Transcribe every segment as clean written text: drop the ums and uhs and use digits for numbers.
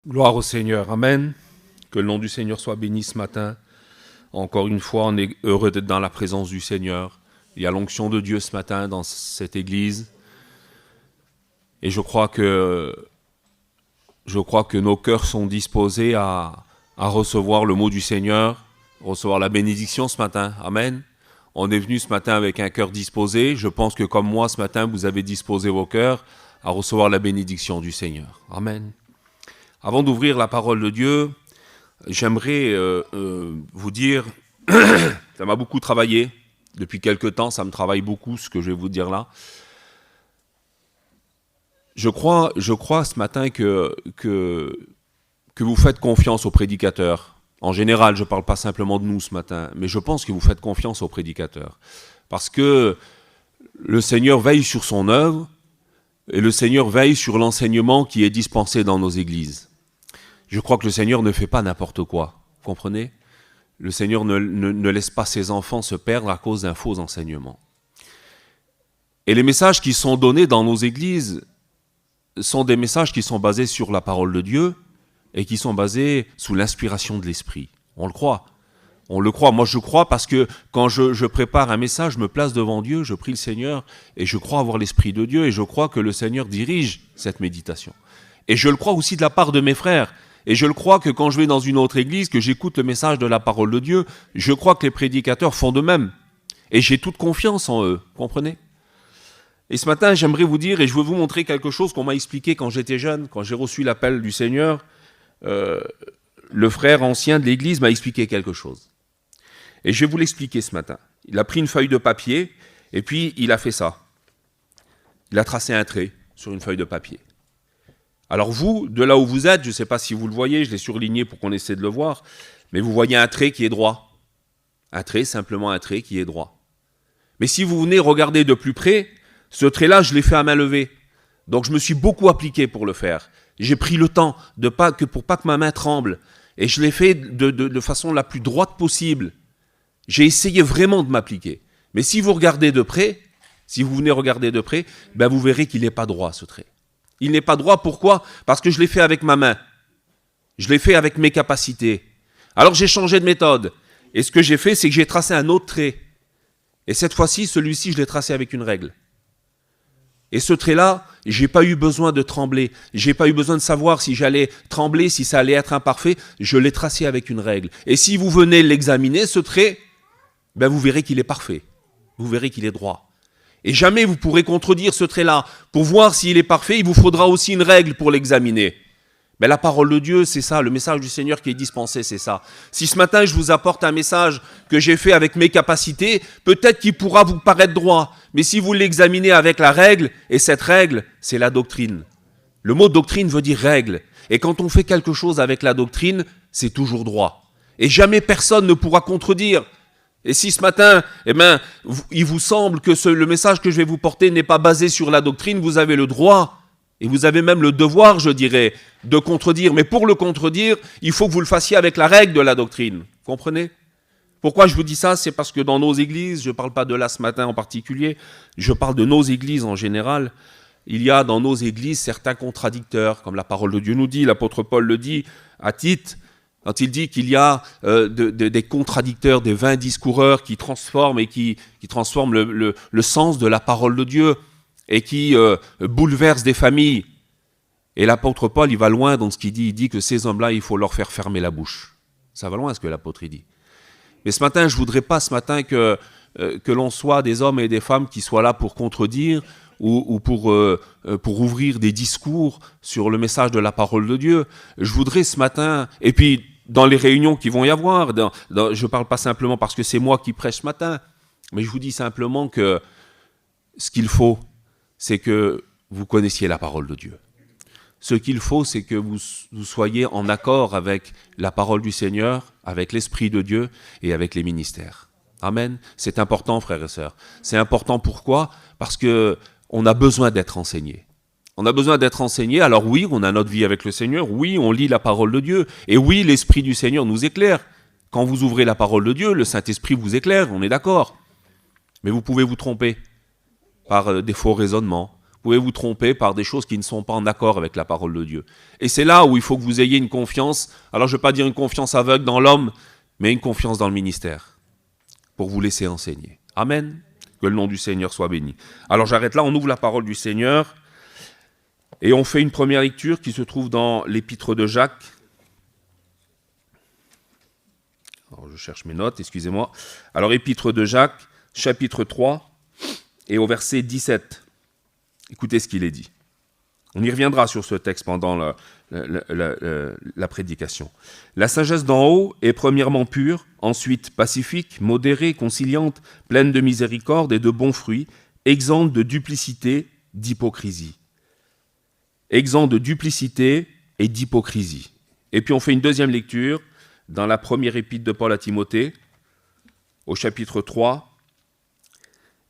Gloire au Seigneur, Amen. Que le nom du Seigneur soit béni ce matin. Encore une fois, on est heureux d'être dans la présence du Seigneur. Il y a l'onction de Dieu ce matin dans cette église. Et je crois que nos cœurs sont disposés à recevoir le mot du Seigneur, recevoir la bénédiction ce matin. Amen. On est venu ce matin avec un cœur disposé. Je pense que comme moi, ce matin, vous avez disposé vos cœurs à recevoir la bénédiction du Seigneur. Amen. Avant d'ouvrir la parole de Dieu, j'aimerais vous dire, ça m'a beaucoup travaillé, depuis quelque temps, ça me travaille beaucoup ce que je vais vous dire là. Je crois ce matin que vous faites confiance aux prédicateurs. En général, je ne parle pas simplement de nous ce matin, mais je pense que vous faites confiance aux prédicateurs. Parce que le Seigneur veille sur son œuvre et le Seigneur veille sur l'enseignement qui est dispensé dans nos églises. Je crois que le Seigneur ne fait pas n'importe quoi, vous comprenez ? Le Seigneur ne laisse pas ses enfants se perdre à cause d'un faux enseignement. Et les messages qui sont donnés dans nos églises sont des messages qui sont basés sur la parole de Dieu et qui sont basés sous l'inspiration de l'Esprit. On le croit. On le croit. Moi, je crois parce que quand je prépare un message, je me place devant Dieu, je prie le Seigneur et je crois avoir l'Esprit de Dieu et je crois que le Seigneur dirige cette méditation. Et je le crois aussi de la part de mes frères. Et je le crois que quand je vais dans une autre église, que j'écoute le message de la parole de Dieu, je crois que les prédicateurs font de même. Et j'ai toute confiance en eux, comprenez ? Et ce matin, j'aimerais vous dire, et je veux vous montrer quelque chose qu'on m'a expliqué quand j'étais jeune, quand j'ai reçu l'appel du Seigneur, le frère ancien de l'église m'a expliqué quelque chose. Et je vais vous l'expliquer ce matin. Il a pris une feuille de papier, et puis il a fait ça. Il a tracé un trait sur une feuille de papier. Alors vous, de là où vous êtes, je ne sais pas si vous le voyez, je l'ai surligné pour qu'on essaie de le voir, mais vous voyez un trait qui est droit. Un trait, simplement un trait qui est droit. Mais si vous venez regarder de plus près, ce trait-là, je l'ai fait à main levée. Donc je me suis beaucoup appliqué pour le faire. J'ai pris le temps pour pas que ma main tremble. Et je l'ai fait de façon la plus droite possible. J'ai essayé vraiment de m'appliquer. Mais si vous regardez de près, si vous venez regarder de près, ben vous verrez qu'il n'est pas droit ce trait. Il n'est pas droit, pourquoi ? Parce que je l'ai fait avec ma main. Je l'ai fait avec mes capacités. Alors j'ai changé de méthode. Et ce que j'ai fait, c'est que j'ai tracé un autre trait. Et cette fois-ci, celui-ci, je l'ai tracé avec une règle. Et ce trait-là, j'ai pas eu besoin de trembler. J'ai pas eu besoin de savoir si j'allais trembler, si ça allait être imparfait. Je l'ai tracé avec une règle. Et si vous venez l'examiner, ce trait, ben vous verrez qu'il est parfait. Vous verrez qu'il est droit. Et jamais vous pourrez contredire ce trait-là. Pour voir s'il est parfait, il vous faudra aussi une règle pour l'examiner. Mais la parole de Dieu, c'est ça. Le message du Seigneur qui est dispensé, c'est ça. Si ce matin, je vous apporte un message que j'ai fait avec mes capacités, peut-être qu'il pourra vous paraître droit. Mais si vous l'examinez avec la règle, et cette règle, c'est la doctrine. Le mot doctrine veut dire règle. Et quand on fait quelque chose avec la doctrine, c'est toujours droit. Et jamais personne ne pourra contredire. Et si ce matin, il vous semble que le message que je vais vous porter n'est pas basé sur la doctrine, vous avez le droit, et vous avez même le devoir, je dirais, de contredire. Mais pour le contredire, il faut que vous le fassiez avec la règle de la doctrine. Vous comprenez ? Pourquoi je vous dis ça ? C'est parce que dans nos églises, je ne parle pas de là ce matin en particulier, je parle de nos églises en général, il y a dans nos églises certains contradicteurs, comme la parole de Dieu nous dit, l'apôtre Paul le dit à Tite, quand il dit qu'il y a des contradicteurs, des vains discoureurs qui transforment et qui transforment le sens de la parole de Dieu et qui bouleversent des familles. Et l'apôtre Paul, il va loin dans ce qu'il dit. Il dit que ces hommes-là, il faut leur faire fermer la bouche. Ça va loin ce que l'apôtre dit. Mais ce matin, je ne voudrais pas que l'on soit des hommes et des femmes qui soient là pour contredire ou pour ouvrir des discours sur le message de la parole de Dieu. Je voudrais ce matin, et puis dans les réunions qui vont y avoir, je ne parle pas simplement parce que c'est moi qui prêche ce matin, mais je vous dis simplement que ce qu'il faut, c'est que vous connaissiez la parole de Dieu. Ce qu'il faut, c'est que vous soyez en accord avec la parole du Seigneur, avec l'Esprit de Dieu et avec les ministères. Amen. C'est important, frères et sœurs. C'est important pourquoi ? Parce qu'on a besoin d'être enseigné. On a besoin d'être enseigné. Alors oui, on a notre vie avec le Seigneur. Oui, on lit la parole de Dieu. Et oui, l'Esprit du Seigneur nous éclaire. Quand vous ouvrez la parole de Dieu, le Saint-Esprit vous éclaire, on est d'accord. Mais vous pouvez vous tromper par des faux raisonnements. Vous pouvez vous tromper par des choses qui ne sont pas en accord avec la parole de Dieu. Et c'est là où il faut que vous ayez une confiance, alors je ne vais pas dire une confiance aveugle dans l'homme, mais une confiance dans le ministère, pour vous laisser enseigner. Amen. Que le nom du Seigneur soit béni. Alors j'arrête là, on ouvre la parole du Seigneur, et on fait une première lecture qui se trouve dans l'épître de Jacques. Alors je cherche mes notes, excusez-moi. Alors épître de Jacques, chapitre 3, et au verset 17. Écoutez ce qu'il est dit. On y reviendra sur ce texte pendant la prédication. La sagesse d'en haut est premièrement pure, ensuite pacifique, modérée, conciliante, pleine de miséricorde et de bons fruits, exempte de duplicité, d'hypocrisie. Exempte de duplicité et d'hypocrisie. Et puis on fait une deuxième lecture dans la première épître de Paul à Timothée, au chapitre 3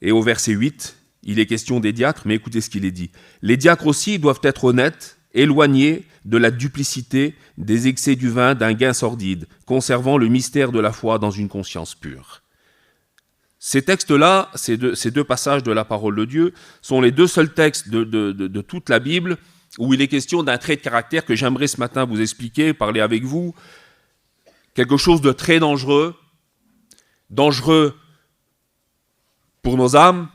et au verset 8. Il est question des diacres, mais écoutez ce qu'il est dit. Les diacres aussi doivent être honnêtes, éloignés de la duplicité, des excès du vin, d'un gain sordide, conservant le mystère de la foi dans une conscience pure. Ces textes-là, ces deux passages de la parole de Dieu, sont les deux seuls textes de toute la Bible où il est question d'un trait de caractère que j'aimerais ce matin vous expliquer, parler avec vous. Quelque chose de très dangereux pour nos âmes,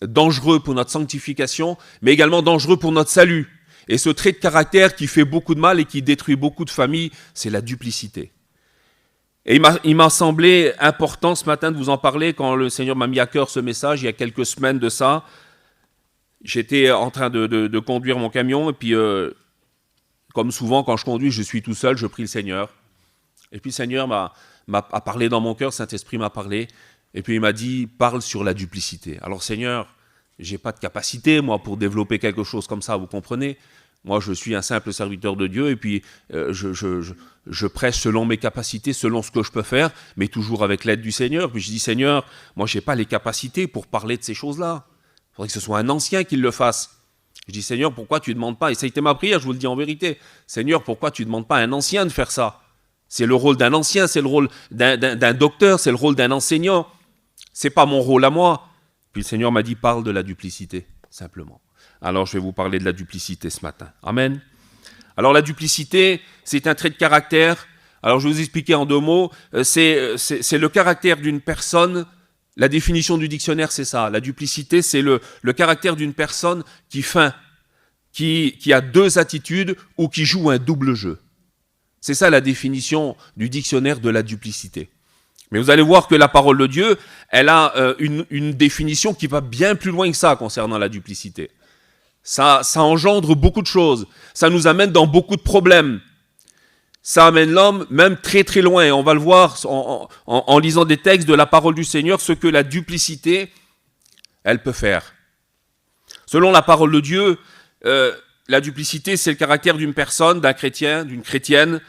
dangereux pour notre sanctification, mais également dangereux pour notre salut. Et ce trait de caractère qui fait beaucoup de mal et qui détruit beaucoup de familles, c'est la duplicité. Et il m'a semblé important ce matin de vous en parler quand le Seigneur m'a mis à cœur ce message, il y a quelques semaines de ça. J'étais en train de conduire mon camion, et puis, comme souvent quand je conduis, je suis tout seul, je prie le Seigneur. Et puis le Seigneur m'a parlé dans mon cœur, Saint-Esprit m'a parlé, et puis il m'a dit, parle sur la duplicité. Alors Seigneur, j'ai pas de capacité, moi, pour développer quelque chose comme ça, vous comprenez ? Moi, je suis un simple serviteur de Dieu, et puis je prêche selon mes capacités, selon ce que je peux faire, mais toujours avec l'aide du Seigneur. Puis je dis, Seigneur, moi, j'ai pas les capacités pour parler de ces choses-là. Il faudrait que ce soit un ancien qui le fasse. Je dis, Seigneur, pourquoi tu ne demandes pas, et ça a été ma prière, je vous le dis en vérité, Seigneur, pourquoi tu ne demandes pas à un ancien de faire ça ? C'est le rôle d'un ancien, c'est le rôle d'un docteur, c'est le rôle d'un enseignant. C'est pas mon rôle à moi. Puis le Seigneur m'a dit, parle de la duplicité, simplement. Alors je vais vous parler de la duplicité ce matin. Amen. Alors la duplicité, c'est un trait de caractère. Alors je vais vous expliquer en 2 mots. C'est le caractère d'une personne. La définition du dictionnaire, c'est ça. La duplicité, c'est le caractère d'une personne qui feint, qui a 2 attitudes ou qui joue un double jeu. C'est ça la définition du dictionnaire de la duplicité. Mais vous allez voir que la parole de Dieu, elle a une définition qui va bien plus loin que ça concernant la duplicité. Ça engendre beaucoup de choses. Ça nous amène dans beaucoup de problèmes. Ça amène l'homme même très très loin. Et on va le voir en lisant des textes de la parole du Seigneur, ce que la duplicité, elle peut faire. Selon la parole de Dieu, la duplicité, c'est le caractère d'une personne, d'un chrétien, d'une chrétienne,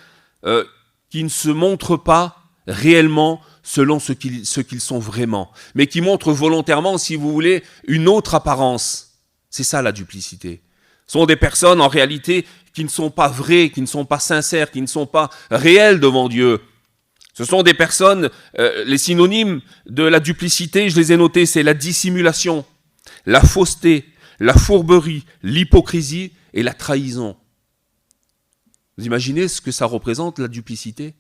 qui ne se montre pas réellement selon ce qu'ils sont vraiment, mais qui montrent volontairement, si vous voulez, une autre apparence. C'est ça la duplicité. Ce sont des personnes en réalité qui ne sont pas vraies, qui ne sont pas sincères, qui ne sont pas réelles devant Dieu. Ce sont des personnes, les synonymes de la duplicité, je les ai notés, c'est la dissimulation, la fausseté, la fourberie, l'hypocrisie et la trahison. Vous imaginez ce que ça représente, la duplicité ?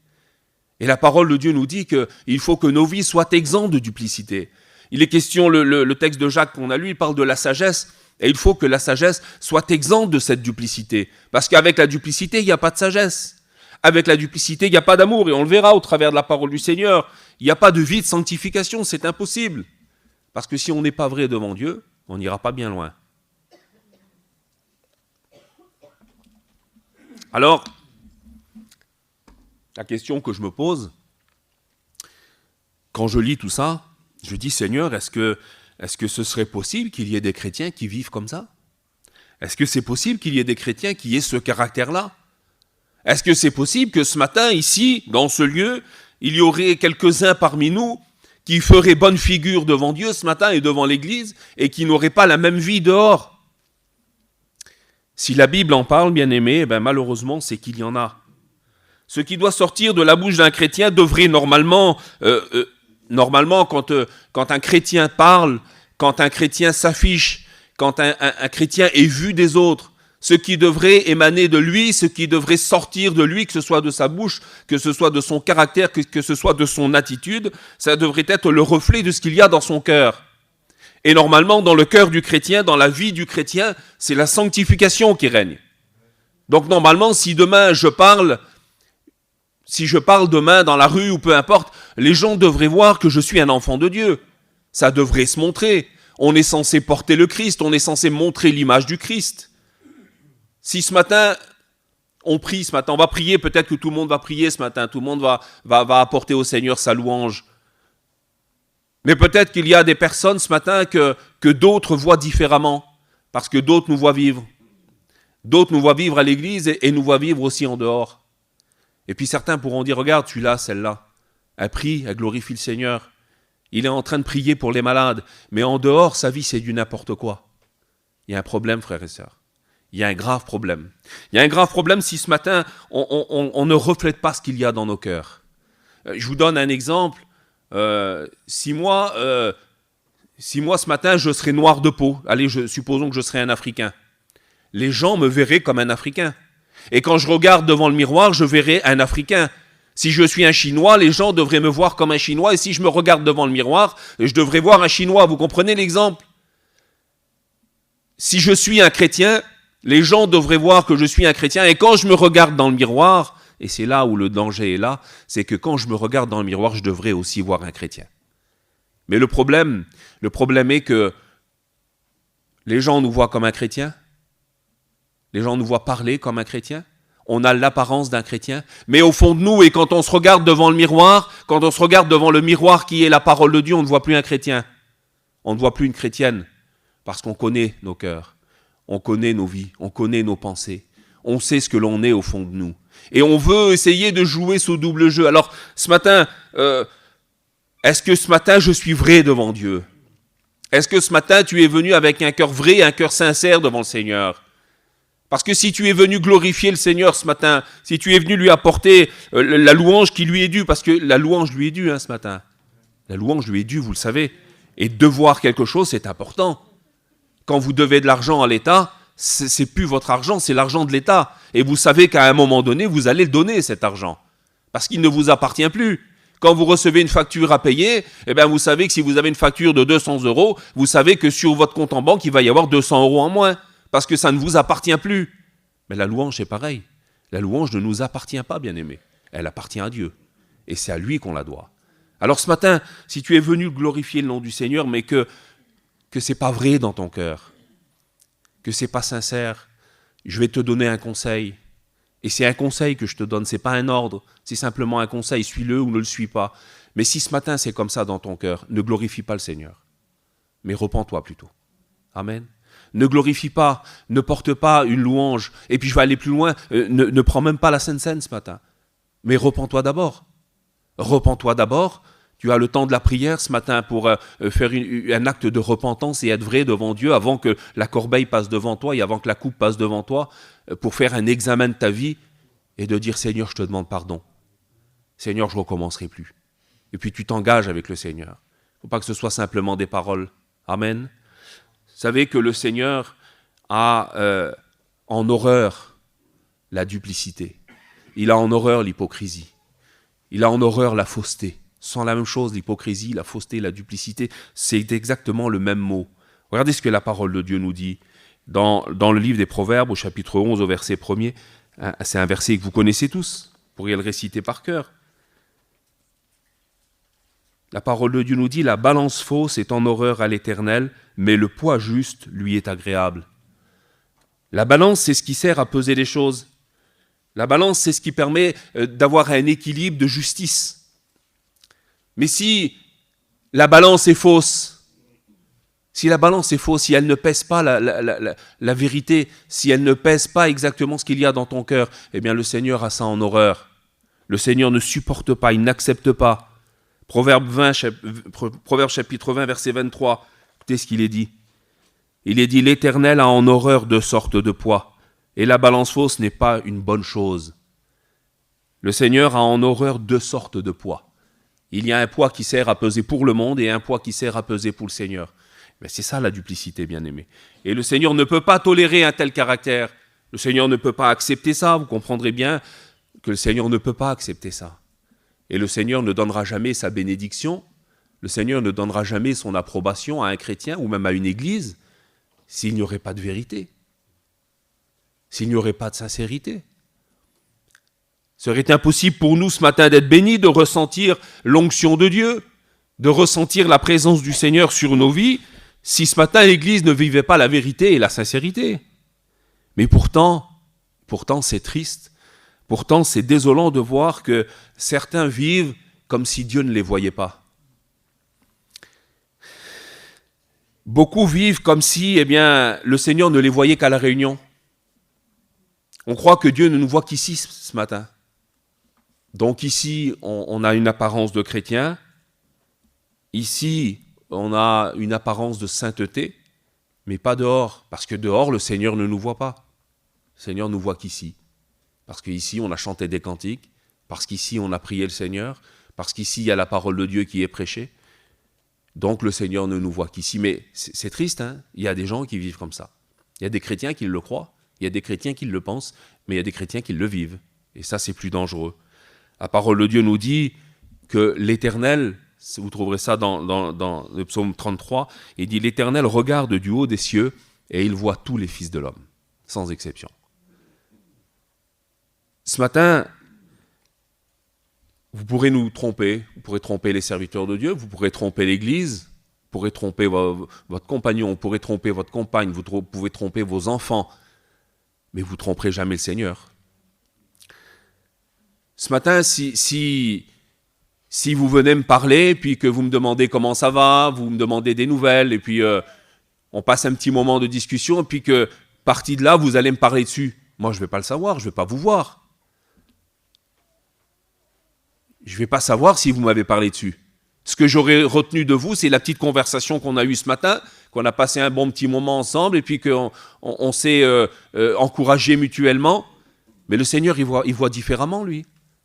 Et la parole de Dieu nous dit qu'il faut que nos vies soient exemptes de duplicité. Il est question, le texte de Jacques qu'on a lu, il parle de la sagesse, et il faut que la sagesse soit exempte de cette duplicité. Parce qu'avec la duplicité, il n'y a pas de sagesse. Avec la duplicité, il n'y a pas d'amour, et on le verra au travers de la parole du Seigneur. Il n'y a pas de vie de sanctification, c'est impossible. Parce que si on n'est pas vrai devant Dieu, on n'ira pas bien loin. Alors, la question que je me pose, quand je lis tout ça, je dis, Seigneur, est-ce que ce serait possible qu'il y ait des chrétiens qui vivent comme ça ? Est-ce que c'est possible qu'il y ait des chrétiens qui aient ce caractère-là ? Est-ce que c'est possible que ce matin, ici, dans ce lieu, il y aurait quelques-uns parmi nous qui feraient bonne figure devant Dieu ce matin et devant l'Église et qui n'auraient pas la même vie dehors ? Si la Bible en parle, bien-aimés, malheureusement, c'est qu'il y en a. Ce qui doit sortir de la bouche d'un chrétien devrait normalement, quand un chrétien parle, quand un chrétien s'affiche, quand un chrétien est vu des autres, ce qui devrait émaner de lui, ce qui devrait sortir de lui, que ce soit de sa bouche, que ce soit de son caractère, que ce soit de son attitude, ça devrait être le reflet de ce qu'il y a dans son cœur. Et normalement, dans le cœur du chrétien, dans la vie du chrétien, c'est la sanctification qui règne. Donc normalement, si je parle demain dans la rue ou peu importe, les gens devraient voir que je suis un enfant de Dieu. Ça devrait se montrer. On est censé porter le Christ, on est censé montrer l'image du Christ. Si ce matin, on va prier, peut-être que tout le monde va prier ce matin, tout le monde va apporter au Seigneur sa louange. Mais peut-être qu'il y a des personnes ce matin que d'autres voient différemment, parce que d'autres nous voient vivre. D'autres nous voient vivre à l'église et nous voient vivre aussi en dehors. Et puis certains pourront dire, regarde, celui-là, celle-là, elle prie, elle glorifie le Seigneur. Il est en train de prier pour les malades, mais en dehors, sa vie, c'est du n'importe quoi. Il y a un problème, frères et sœurs. Il y a un grave problème. Il y a un grave problème si ce matin, on ne reflète pas ce qu'il y a dans nos cœurs. Je vous donne un exemple. Si moi, ce matin, je serais noir de peau, allez, supposons que je serais un Africain, les gens me verraient comme un Africain. Et quand je regarde devant le miroir, je verrai un Africain. Si je suis un Chinois, les gens devraient me voir comme un Chinois. Et si je me regarde devant le miroir, je devrais voir un Chinois. Vous comprenez l'exemple? Si je suis un chrétien, les gens devraient voir que je suis un chrétien. Et quand je me regarde dans le miroir, et c'est là où le danger est là, c'est que quand je me regarde dans le miroir, je devrais aussi voir un chrétien. Mais le problème est que les gens nous voient comme un chrétien. Les gens nous voient parler comme un chrétien. On a l'apparence d'un chrétien. Mais au fond de nous, et quand on se regarde devant le miroir, quand on se regarde devant le miroir qui est la parole de Dieu, on ne voit plus un chrétien. On ne voit plus une chrétienne. Parce qu'on connaît nos cœurs. On connaît nos vies. On connaît nos pensées. On sait ce que l'on est au fond de nous. Et on veut essayer de jouer ce double jeu. Alors, ce matin, est-ce que ce matin, je suis vrai devant Dieu? Est-ce que ce matin, tu es venu avec un cœur vrai, un cœur sincère devant le Seigneur? Parce que si tu es venu glorifier le Seigneur ce matin, si tu es venu lui apporter la louange qui lui est due, parce que la louange lui est due ce matin. La louange lui est due, vous le savez. Et devoir quelque chose, c'est important. Quand vous devez de l'argent à l'État, c'est plus votre argent, c'est l'argent de l'État. Et vous savez qu'à un moment donné, vous allez le donner, cet argent. Parce qu'il ne vous appartient plus. Quand vous recevez une facture à payer, eh bien vous savez que si vous avez une facture de 200 €, vous savez que sur votre compte en banque, il va y avoir 200 € en moins. Parce que ça ne vous appartient plus. Mais la louange, c'est pareil. La louange ne nous appartient pas, bien-aimés. Elle appartient à Dieu. Et c'est à lui qu'on la doit. Alors ce matin, si tu es venu glorifier le nom du Seigneur, mais que ce n'est pas vrai dans ton cœur, que ce n'est pas sincère, je vais te donner un conseil. Et c'est un conseil que je te donne, ce n'est pas un ordre, c'est simplement un conseil, suis-le ou ne le suis pas. Mais si ce matin c'est comme ça dans ton cœur, ne glorifie pas le Seigneur, mais repens-toi plutôt. Amen. Ne glorifie pas, ne porte pas une louange. Et puis je vais aller plus loin, ne prends même pas la Sainte Seine ce matin. Mais repens-toi d'abord. Repens-toi d'abord. Tu as le temps de la prière ce matin pour faire un acte de repentance et être vrai devant Dieu avant que la corbeille passe devant toi et avant que la coupe passe devant toi, pour faire un examen de ta vie et de dire « Seigneur, je te demande pardon. Seigneur, je ne recommencerai plus. » Et puis tu t'engages avec le Seigneur. Il ne faut pas que ce soit simplement des paroles. Amen. Vous savez que le Seigneur a en horreur la duplicité. Il a en horreur l'hypocrisie. Il a en horreur la fausseté. Sans la même chose, l'hypocrisie, la fausseté, la duplicité, c'est exactement le même mot. Regardez ce que la parole de Dieu nous dit dans le livre des Proverbes, au chapitre 11, au verset 1er. C'est un verset que vous connaissez tous, vous pourriez le réciter par cœur. La parole de Dieu nous dit « La balance fausse est en horreur à l'Éternel, mais le poids juste lui est agréable. » La balance, c'est ce qui sert à peser les choses. La balance, c'est ce qui permet d'avoir un équilibre de justice. Mais si la balance est fausse, si elle ne pèse pas la vérité, si elle ne pèse pas exactement ce qu'il y a dans ton cœur, eh bien le Seigneur a ça en horreur. Le Seigneur ne supporte pas, il n'accepte pas. Proverbe chapitre 20, verset 23, écoutez ce qu'il est dit. Il est dit « L'Éternel a en horreur deux sortes de poids, et la balance fausse n'est pas une bonne chose. » Le Seigneur a en horreur deux sortes de poids. Il y a un poids qui sert à peser pour le monde et un poids qui sert à peser pour le Seigneur. Mais c'est ça la duplicité, bien-aimé. Et le Seigneur ne peut pas tolérer un tel caractère. Le Seigneur ne peut pas accepter ça. Vous comprendrez bien que le Seigneur ne peut pas accepter ça. Et le Seigneur ne donnera jamais sa bénédiction. Le Seigneur ne donnera jamais son approbation à un chrétien ou même à une église s'il n'y aurait pas de vérité, s'il n'y aurait pas de sincérité. Il serait impossible pour nous ce matin d'être bénis, de ressentir l'onction de Dieu, de ressentir la présence du Seigneur sur nos vies, si ce matin l'Église ne vivait pas la vérité et la sincérité. Mais pourtant c'est triste, pourtant c'est désolant de voir que certains vivent comme si Dieu ne les voyait pas. Beaucoup vivent comme si le Seigneur ne les voyait qu'à la réunion. On croit que Dieu ne nous voit qu'ici ce matin. Donc ici, on a une apparence de chrétien. Ici, on a une apparence de sainteté, mais pas dehors. Parce que dehors, le Seigneur ne nous voit pas. Le Seigneur nous voit qu'ici. Parce qu'ici, on a chanté des cantiques. Parce qu'ici, on a prié le Seigneur. Parce qu'ici, il y a la parole de Dieu qui est prêchée. Donc le Seigneur ne nous voit qu'ici. Mais c'est triste, hein. Il y a des gens qui vivent comme ça. Il y a des chrétiens qui le croient. Il y a des chrétiens qui le pensent. Mais il y a des chrétiens qui le vivent. Et ça, c'est plus dangereux. La parole de Dieu nous dit que l'Éternel, vous trouverez ça dans le psaume 33, il dit « L'Éternel regarde du haut des cieux et il voit tous les fils de l'homme, sans exception. » Ce matin, vous pourrez nous tromper, vous pourrez tromper les serviteurs de Dieu, vous pourrez tromper l'Église, vous pourrez tromper votre compagnon, vous pourrez tromper votre compagne, vous pouvez tromper vos enfants, mais vous ne tromperez jamais le Seigneur. Ce matin, si vous venez me parler, puis que vous me demandez comment ça va, vous me demandez des nouvelles, et puis on passe un petit moment de discussion, et puis que, parti de là, vous allez me parler dessus. Moi, je ne vais pas le savoir, je ne vais pas vous voir. Je ne vais pas savoir si vous m'avez parlé dessus. Ce que j'aurais retenu de vous, c'est la petite conversation qu'on a eue ce matin, qu'on a passé un bon petit moment ensemble, et puis qu'on s'est encouragé mutuellement. Mais le Seigneur, il voit différemment, lui.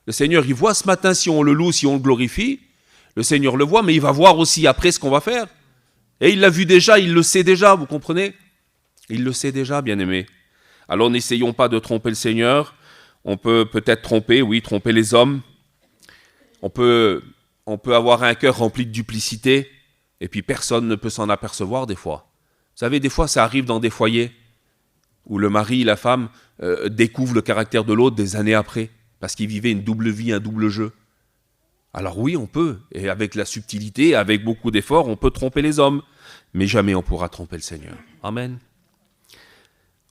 Le Seigneur, il voit ce matin si on le loue, si on le glorifie. Le Seigneur le voit, mais il va voir aussi après ce qu'on va faire. Et il l'a vu déjà, il le sait déjà, vous comprenez? Il le sait déjà, bien-aimé. Alors n'essayons pas de tromper le Seigneur. On peut peut-être tromper les hommes. On peut avoir un cœur rempli de duplicité, et puis personne ne peut s'en apercevoir des fois. Vous savez, des fois, ça arrive dans des foyers où le mari et la femme découvrent le caractère de l'autre des années après. Parce qu'il vivait une double vie, un double jeu. Alors oui, on peut, et avec la subtilité, avec beaucoup d'efforts, on peut tromper les hommes, mais jamais on pourra tromper le Seigneur. Amen.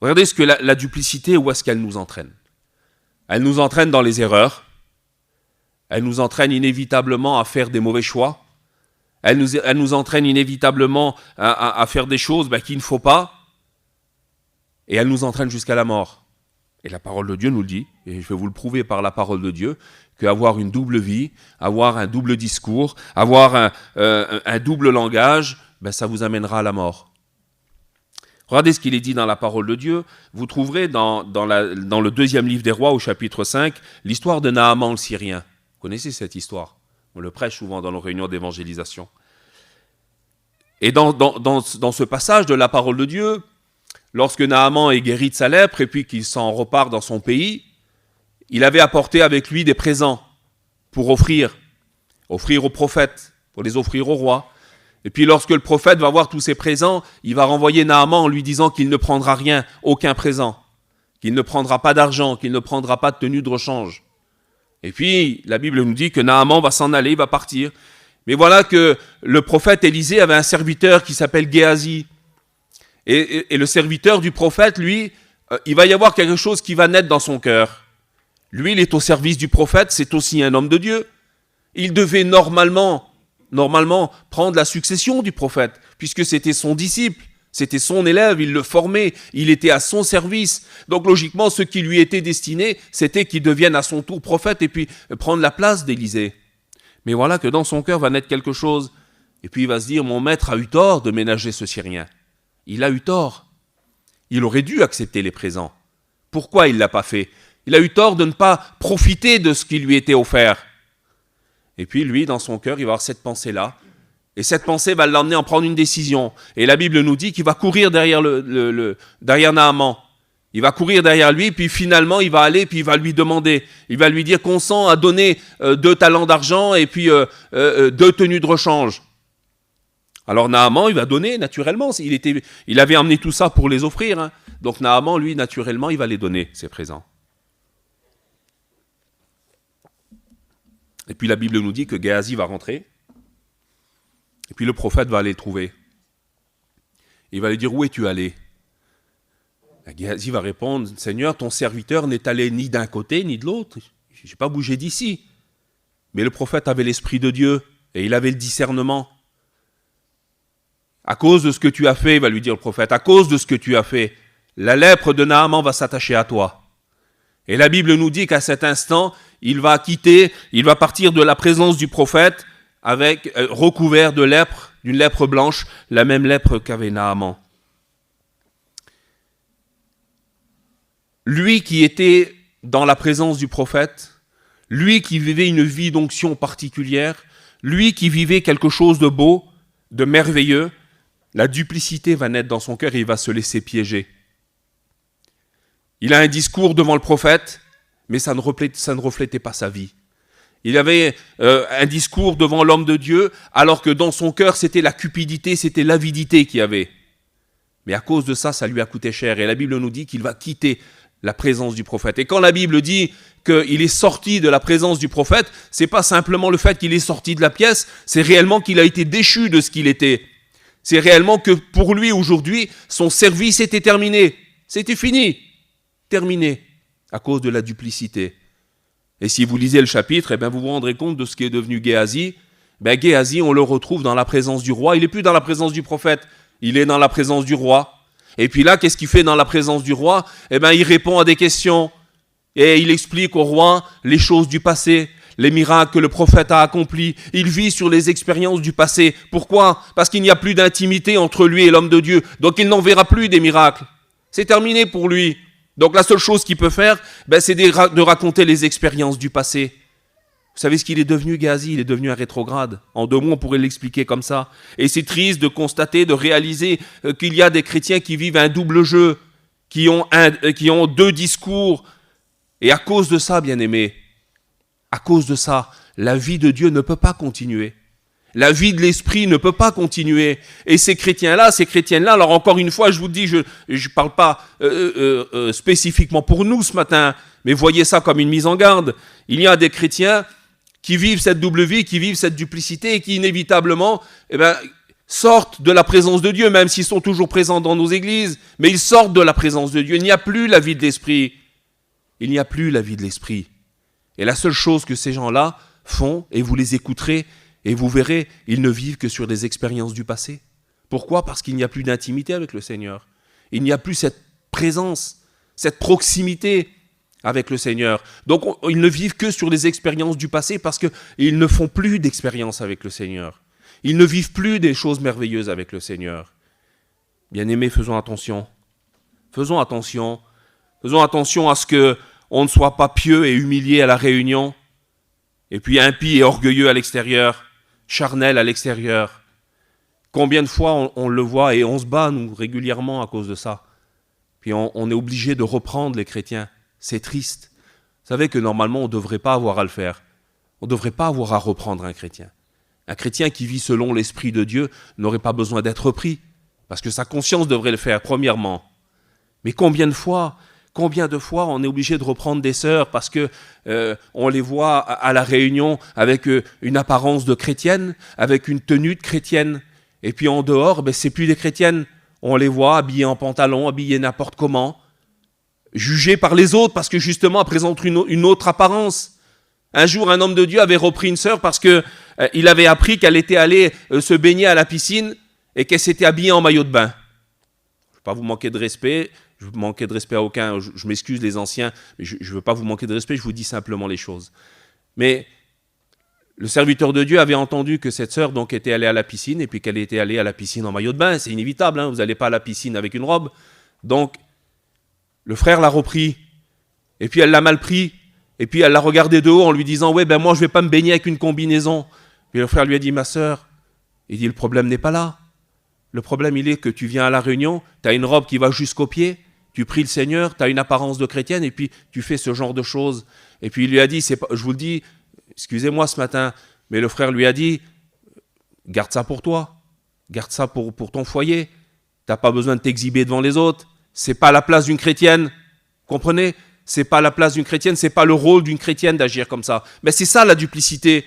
Regardez ce que la duplicité, où est-ce qu'elle nous entraîne? Elle nous entraîne dans les erreurs, elle nous entraîne inévitablement à faire des mauvais choix, elle nous entraîne inévitablement à faire des choses qu'il ne faut pas, et elle nous entraîne jusqu'à la mort. Et la parole de Dieu nous le dit, et je vais vous le prouver par la parole de Dieu, qu'avoir une double vie, avoir un double discours, avoir un double langage, ça vous amènera à la mort. Regardez ce qu'il est dit dans la parole de Dieu. Vous trouverez dans le 2e livre des Rois, au chapitre 5, l'histoire de Naaman le Syrien. Vous connaissez cette histoire? On le prêche souvent dans nos réunions d'évangélisation. Et dans ce passage de la parole de Dieu, lorsque Naaman est guéri de sa lèpre et puis qu'il s'en repart dans son pays, il avait apporté avec lui des présents pour offrir aux prophètes, pour les offrir au roi. Et puis lorsque le prophète va voir tous ces présents, il va renvoyer Naaman en lui disant qu'il ne prendra rien, aucun présent, qu'il ne prendra pas d'argent, qu'il ne prendra pas de tenue de rechange. Et puis la Bible nous dit que Naaman va s'en aller, il va partir. Mais voilà que le prophète Élisée avait un serviteur qui s'appelle Géasi. Et le serviteur du prophète, lui, il va y avoir quelque chose qui va naître dans son cœur. Lui, il est au service du prophète, c'est aussi un homme de Dieu. Il devait normalement prendre la succession du prophète, puisque c'était son disciple, c'était son élève, il le formait, il était à son service. Donc logiquement, ce qui lui était destiné, c'était qu'il devienne à son tour prophète et puis prendre la place d'Élisée. Mais voilà que dans son cœur va naître quelque chose. Et puis il va se dire, mon maître a eu tort de ménager ce Syrien. Il a eu tort. Il aurait dû accepter les présents. Pourquoi il ne l'a pas fait? Il a eu tort de ne pas profiter de ce qui lui était offert. Et puis lui, dans son cœur, il va avoir cette pensée-là. Et cette pensée va l'emmener à en prendre une décision. Et la Bible nous dit qu'il va courir derrière, derrière Naaman. Il va courir derrière lui, puis finalement il va aller, puis il va lui demander. Il va lui dire, consent à donner 2 talents d'argent et puis 2 tenues de rechange. Alors Naaman, il va donner naturellement. Il avait emmené tout ça pour les offrir. Hein. Donc Naaman, lui, naturellement, il va les donner, ses présents. Et puis la Bible nous dit que Géasi va rentrer. Et puis le prophète va aller le trouver. Il va lui dire, où es-tu allé? Géasi va répondre, Seigneur, ton serviteur n'est allé ni d'un côté ni de l'autre. Je n'ai pas bougé d'ici. Mais le prophète avait l'Esprit de Dieu et il avait le discernement. À cause de ce que tu as fait, va lui dire le prophète, à cause de ce que tu as fait, la lèpre de Naaman va s'attacher à toi. Et la Bible nous dit qu'à cet instant, il va partir de la présence du prophète avec recouvert de lèpre, d'une lèpre blanche, la même lèpre qu'avait Naaman. Lui qui était dans la présence du prophète, lui qui vivait une vie d'onction particulière, lui qui vivait quelque chose de beau, de merveilleux, la duplicité va naître dans son cœur et il va se laisser piéger. Il a un discours devant le prophète, mais ça ne reflétait pas sa vie. Il avait un discours devant l'homme de Dieu, alors que dans son cœur, c'était la cupidité, c'était l'avidité qu'il y avait. Mais à cause de ça, ça lui a coûté cher. Et la Bible nous dit qu'il va quitter la présence du prophète. Et quand la Bible dit qu'il est sorti de la présence du prophète, c'est pas simplement le fait qu'il est sorti de la pièce, c'est réellement qu'il a été déchu de ce qu'il était. C'est réellement que pour lui, aujourd'hui, son service était terminé. C'était fini. Terminé. À cause de la duplicité. Et si vous lisez le chapitre, eh bien vous vous rendrez compte de ce qui est devenu Géasi. Géasi, on le retrouve dans la présence du roi. Il n'est plus dans la présence du prophète. Il est dans la présence du roi. Et puis là, qu'est-ce qu'il fait dans la présence du roi? Eh bien, il répond à des questions. Et il explique au roi les choses du passé, les miracles que le prophète a accomplis. Il vit sur les expériences du passé. Pourquoi? Parce qu'il n'y a plus d'intimité entre lui et l'homme de Dieu. Donc il n'en verra plus des miracles. C'est terminé pour lui. Donc la seule chose qu'il peut faire, c'est de raconter les expériences du passé. Vous savez ce qu'il est devenu, Géasi? Il est devenu un rétrograde. En 2 mots, on pourrait l'expliquer comme ça. Et c'est triste de constater, de réaliser qu'il y a des chrétiens qui vivent un double jeu, qui ont 2 discours. Et à cause de ça, bien-aimés, à cause de ça, la vie de Dieu ne peut pas continuer. La vie de l'esprit ne peut pas continuer. Et ces chrétiens-là, alors encore une fois, je vous dis, je ne parle pas spécifiquement pour nous ce matin, mais voyez ça comme une mise en garde. Il y a des chrétiens qui vivent cette double vie, qui vivent cette duplicité et qui inévitablement sortent de la présence de Dieu, même s'ils sont toujours présents dans nos églises, mais ils sortent de la présence de Dieu. Il n'y a plus la vie de l'esprit. Il n'y a plus la vie de l'esprit. Et la seule chose que ces gens-là font, et vous les écouterez, et vous verrez, ils ne vivent que sur des expériences du passé. Pourquoi? Parce qu'il n'y a plus d'intimité avec le Seigneur. Il n'y a plus cette présence, cette proximité avec le Seigneur. Donc ils ne vivent que sur les expériences du passé parce qu'ils ne font plus d'expérience avec le Seigneur. Ils ne vivent plus des choses merveilleuses avec le Seigneur. Bien-aimés, faisons attention. Faisons attention. Faisons attention à ce qu'on ne soit pas pieux et humilié à la réunion, et puis impie et orgueilleux à l'extérieur, charnel à l'extérieur. Combien de fois on le voit et on se bat, nous, régulièrement à cause de ça. Puis on est obligé de reprendre les chrétiens. C'est triste. Vous savez que normalement, on ne devrait pas avoir à le faire. On ne devrait pas avoir à reprendre un chrétien. Un chrétien qui vit selon l'Esprit de Dieu n'aurait pas besoin d'être pris, parce que sa conscience devrait le faire, premièrement. Mais combien de fois on est obligé de reprendre des sœurs parce que on les voit à la réunion avec une apparence de chrétienne, avec une tenue de chrétienne, et puis en dehors, c'est plus des chrétiennes. On les voit habillées en pantalon, habillées n'importe comment, jugées par les autres parce que justement elles présentent une autre apparence. Un jour, un homme de Dieu avait repris une sœur parce que il avait appris qu'elle était allée se baigner à la piscine et qu'elle s'était habillée en maillot de bain. Je ne veux pas vous manquer de respect. Je ne veux manquer de respect à aucun, je m'excuse les anciens, mais je ne veux pas vous manquer de respect, je vous dis simplement les choses. Mais le serviteur de Dieu avait entendu que cette sœur donc était allée à la piscine, et puis qu'elle était allée à la piscine en maillot de bain, c'est inévitable, vous n'allez pas à la piscine avec une robe. Donc, le frère l'a repris, et puis elle l'a mal pris, et puis elle l'a regardé de haut en lui disant « Ouais, moi je ne vais pas me baigner avec une combinaison. » Puis le frère lui a dit « Ma sœur, Il dit, le problème n'est pas là. Le problème, il est que tu viens à la réunion, tu as une robe qui va jusqu'aux pieds, tu pries le Seigneur, tu as une apparence de chrétienne, et puis tu fais ce genre de choses. Et puis il lui a dit, je vous le dis, excusez-moi ce matin, mais le frère lui a dit, garde ça pour toi, garde ça pour ton foyer, tu n'as pas besoin de t'exhiber devant les autres, c'est pas la place d'une chrétienne, comprenez? C'est pas la place d'une chrétienne, c'est pas le rôle d'une chrétienne d'agir comme ça. Mais c'est ça la duplicité.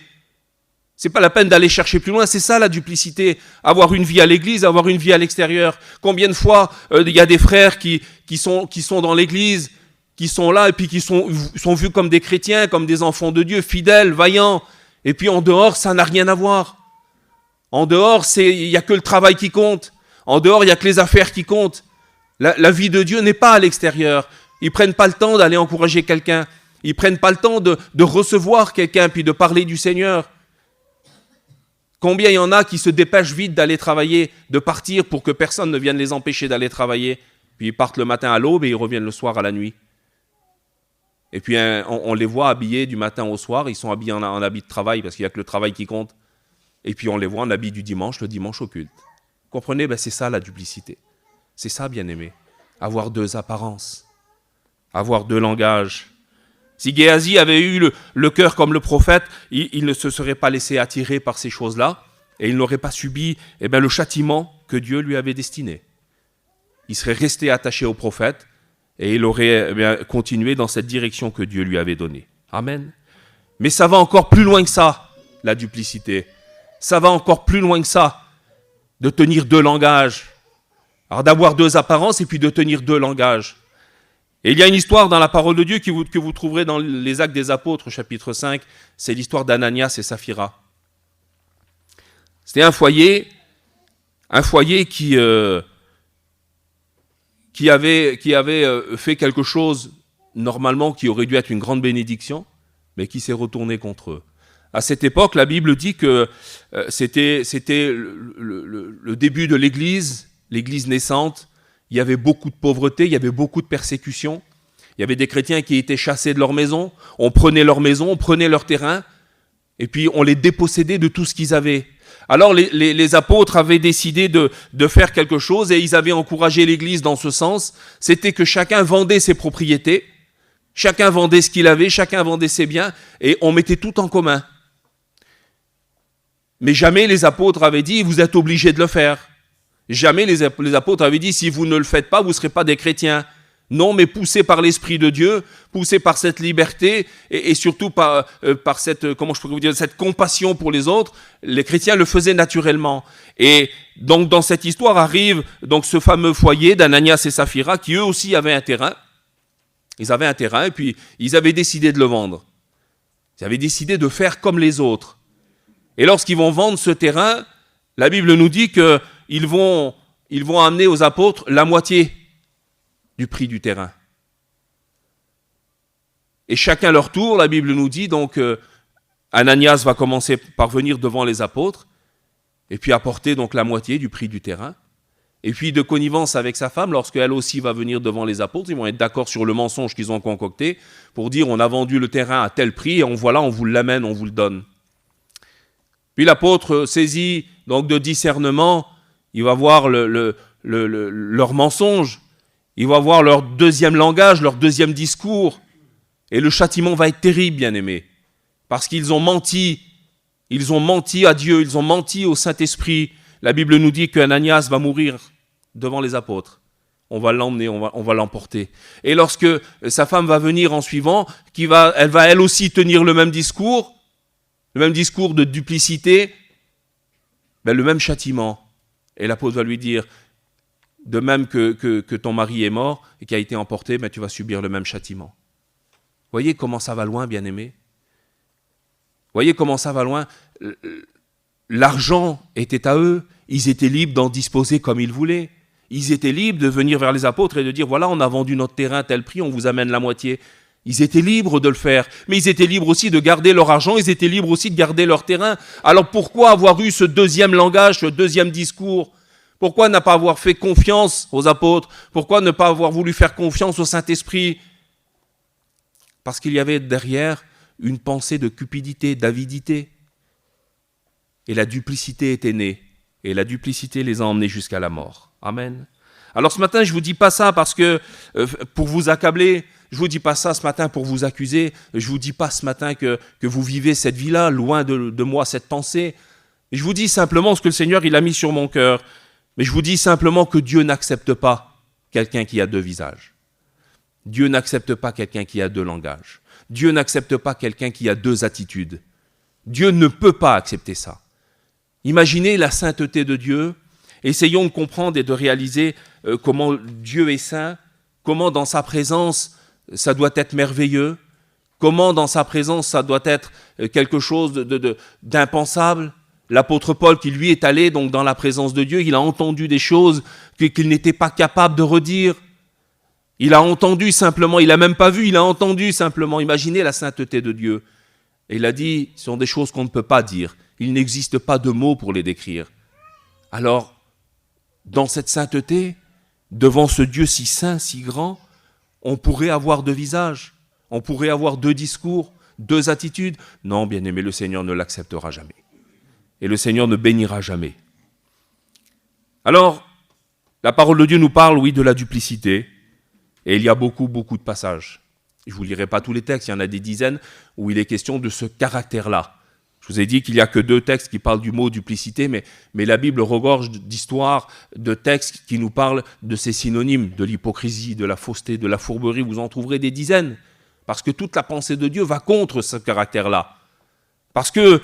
C'est pas la peine d'aller chercher plus loin, c'est ça la duplicité. Avoir une vie à l'église, avoir une vie à l'extérieur. Combien de fois il y a des frères qui sont dans l'église, qui sont là et puis qui sont vus comme des chrétiens, comme des enfants de Dieu, fidèles, vaillants. Et puis en dehors, ça n'a rien à voir. En dehors, il n'y a que le travail qui compte. En dehors, il n'y a que les affaires qui comptent. La vie de Dieu n'est pas à l'extérieur. Ils ne prennent pas le temps d'aller encourager quelqu'un. Ils ne prennent pas le temps de recevoir quelqu'un puis de parler du Seigneur. Combien il y en a qui se dépêchent vite d'aller travailler, de partir pour que personne ne vienne les empêcher d'aller travailler. Puis ils partent le matin à l'aube et ils reviennent le soir à la nuit. Et puis on les voit habillés du matin au soir, ils sont habillés en habit de travail parce qu'il n'y a que le travail qui compte. Et puis on les voit en habit du dimanche, le dimanche au culte. Comprenez, c'est ça la duplicité. C'est ça, bien-aimé. Avoir deux apparences, avoir deux langages. Si Géasi avait eu le cœur comme le prophète, il ne se serait pas laissé attirer par ces choses-là et il n'aurait pas subi le châtiment que Dieu lui avait destiné. Il serait resté attaché au prophète et il aurait continué dans cette direction que Dieu lui avait donnée. Amen. Mais ça va encore plus loin que ça, la duplicité. Ça va encore plus loin que ça, de tenir deux langages. Alors d'avoir deux apparences et puis de tenir deux langages. Et il y a une histoire dans la parole de Dieu que vous trouverez dans les Actes des Apôtres, chapitre 5, c'est l'histoire d'Ananias et Saphira. C'était un foyer qui avait fait quelque chose, normalement, qui aurait dû être une grande bénédiction, mais qui s'est retourné contre eux. À cette époque, la Bible dit que c'était le début de l'Église naissante. Il y avait beaucoup de pauvreté, il y avait beaucoup de persécutions. Il y avait des chrétiens qui étaient chassés de leur maison. On prenait leur maison, on prenait leur terrain, et puis on les dépossédait de tout ce qu'ils avaient. Alors les apôtres avaient décidé de faire quelque chose, et ils avaient encouragé l'Église dans ce sens. C'était que chacun vendait ses propriétés, chacun vendait ce qu'il avait, chacun vendait ses biens, et on mettait tout en commun. Mais jamais les apôtres avaient dit « vous êtes obligés de le faire ». Jamais les apôtres avaient dit « si vous ne le faites pas, vous ne serez pas des chrétiens ». Non, mais poussés par l'Esprit de Dieu, poussés par cette liberté et surtout par cette, comment je pourrais vous dire, cette compassion pour les autres, les chrétiens le faisaient naturellement. Et donc dans cette histoire arrive donc ce fameux foyer d'Ananias et Saphira qui eux aussi avaient un terrain. Ils avaient un terrain et puis ils avaient décidé de le vendre. Ils avaient décidé de faire comme les autres. Et lorsqu'ils vont vendre ce terrain, la Bible nous dit qu'ils vont amener aux apôtres la moitié du prix du terrain. Et chacun leur tour, la Bible nous dit, donc Ananias va commencer par venir devant les apôtres, et puis apporter donc la moitié du prix du terrain. Et puis de connivence avec sa femme, lorsqu'elle aussi va venir devant les apôtres, ils vont être d'accord sur le mensonge qu'ils ont concocté, pour dire on a vendu le terrain à tel prix, et on vous l'amène, on vous le donne. Puis l'apôtre saisi donc de discernement, il va voir leur mensonge, il va voir leur deuxième langage, leur deuxième discours, et le châtiment va être terrible, bien-aimés, parce qu'ils ont menti à Dieu, ils ont menti au Saint-Esprit. La Bible nous dit qu'Ananias va mourir devant les apôtres. On va l'emmener, on va l'emporter. Et lorsque sa femme va venir en suivant, elle va elle aussi tenir le même discours de duplicité, le même châtiment. Et l'apôtre va lui dire, de même que ton mari est mort et qui a été emporté, tu vas subir le même châtiment. Voyez comment ça va loin, bien-aimés. Voyez comment ça va loin. L'argent était à eux, ils étaient libres d'en disposer comme ils voulaient. Ils étaient libres de venir vers les apôtres et de dire, voilà, on a vendu notre terrain à tel prix, on vous amène la moitié. Ils étaient libres de le faire, mais ils étaient libres aussi de garder leur argent, ils étaient libres aussi de garder leur terrain. Alors pourquoi avoir eu ce deuxième langage, ce deuxième discours ? Pourquoi ne pas avoir fait confiance aux apôtres ? Pourquoi ne pas avoir voulu faire confiance au Saint-Esprit ? Parce qu'il y avait derrière une pensée de cupidité, d'avidité. Et la duplicité était née. et la duplicité les a emmenés jusqu'à la mort. Amen. Alors ce matin, je ne vous dis pas ça parce que pour vous accabler, je ne vous dis pas ça ce matin pour vous accuser, je ne vous dis pas ce matin que vous vivez cette vie-là, loin de moi cette pensée. Je vous dis simplement ce que le Seigneur il a mis sur mon cœur. Mais je vous dis simplement que Dieu n'accepte pas quelqu'un qui a deux visages. Dieu n'accepte pas quelqu'un qui a deux langages. Dieu n'accepte pas quelqu'un qui a deux attitudes. Dieu ne peut pas accepter ça. Imaginez la sainteté de Dieu. Essayons de comprendre et de réaliser comment Dieu est saint, comment dans sa présence ça doit être merveilleux, comment dans sa présence ça doit être quelque chose d'impensable. L'apôtre Paul qui lui est allé donc dans la présence de Dieu, il a entendu des choses qu'il n'était pas capable de redire. Il a entendu simplement, il n'a même pas vu, il a entendu simplement. Imaginez la sainteté de Dieu. Et il a dit, ce sont des choses qu'on ne peut pas dire. Il n'existe pas de mots pour les décrire. Alors, dans cette sainteté, devant ce Dieu si saint, si grand, on pourrait avoir deux visages, on pourrait avoir deux discours, deux attitudes. Non, bien-aimé, le Seigneur ne l'acceptera jamais. Et le Seigneur ne bénira jamais. Alors, la parole de Dieu nous parle, oui, de la duplicité. Et il y a beaucoup de passages. Je ne vous lirai pas tous les textes, il y en a des dizaines où il est question de ce caractère-là. Je vous ai dit qu'il n'y a que 2 textes qui parlent du mot duplicité, mais la Bible regorge d'histoires, de textes qui nous parlent de ces synonymes, de l'hypocrisie, de la fausseté, de la fourberie. Vous en trouverez des dizaines. Parce que toute la pensée de Dieu va contre ce caractère-là. Parce que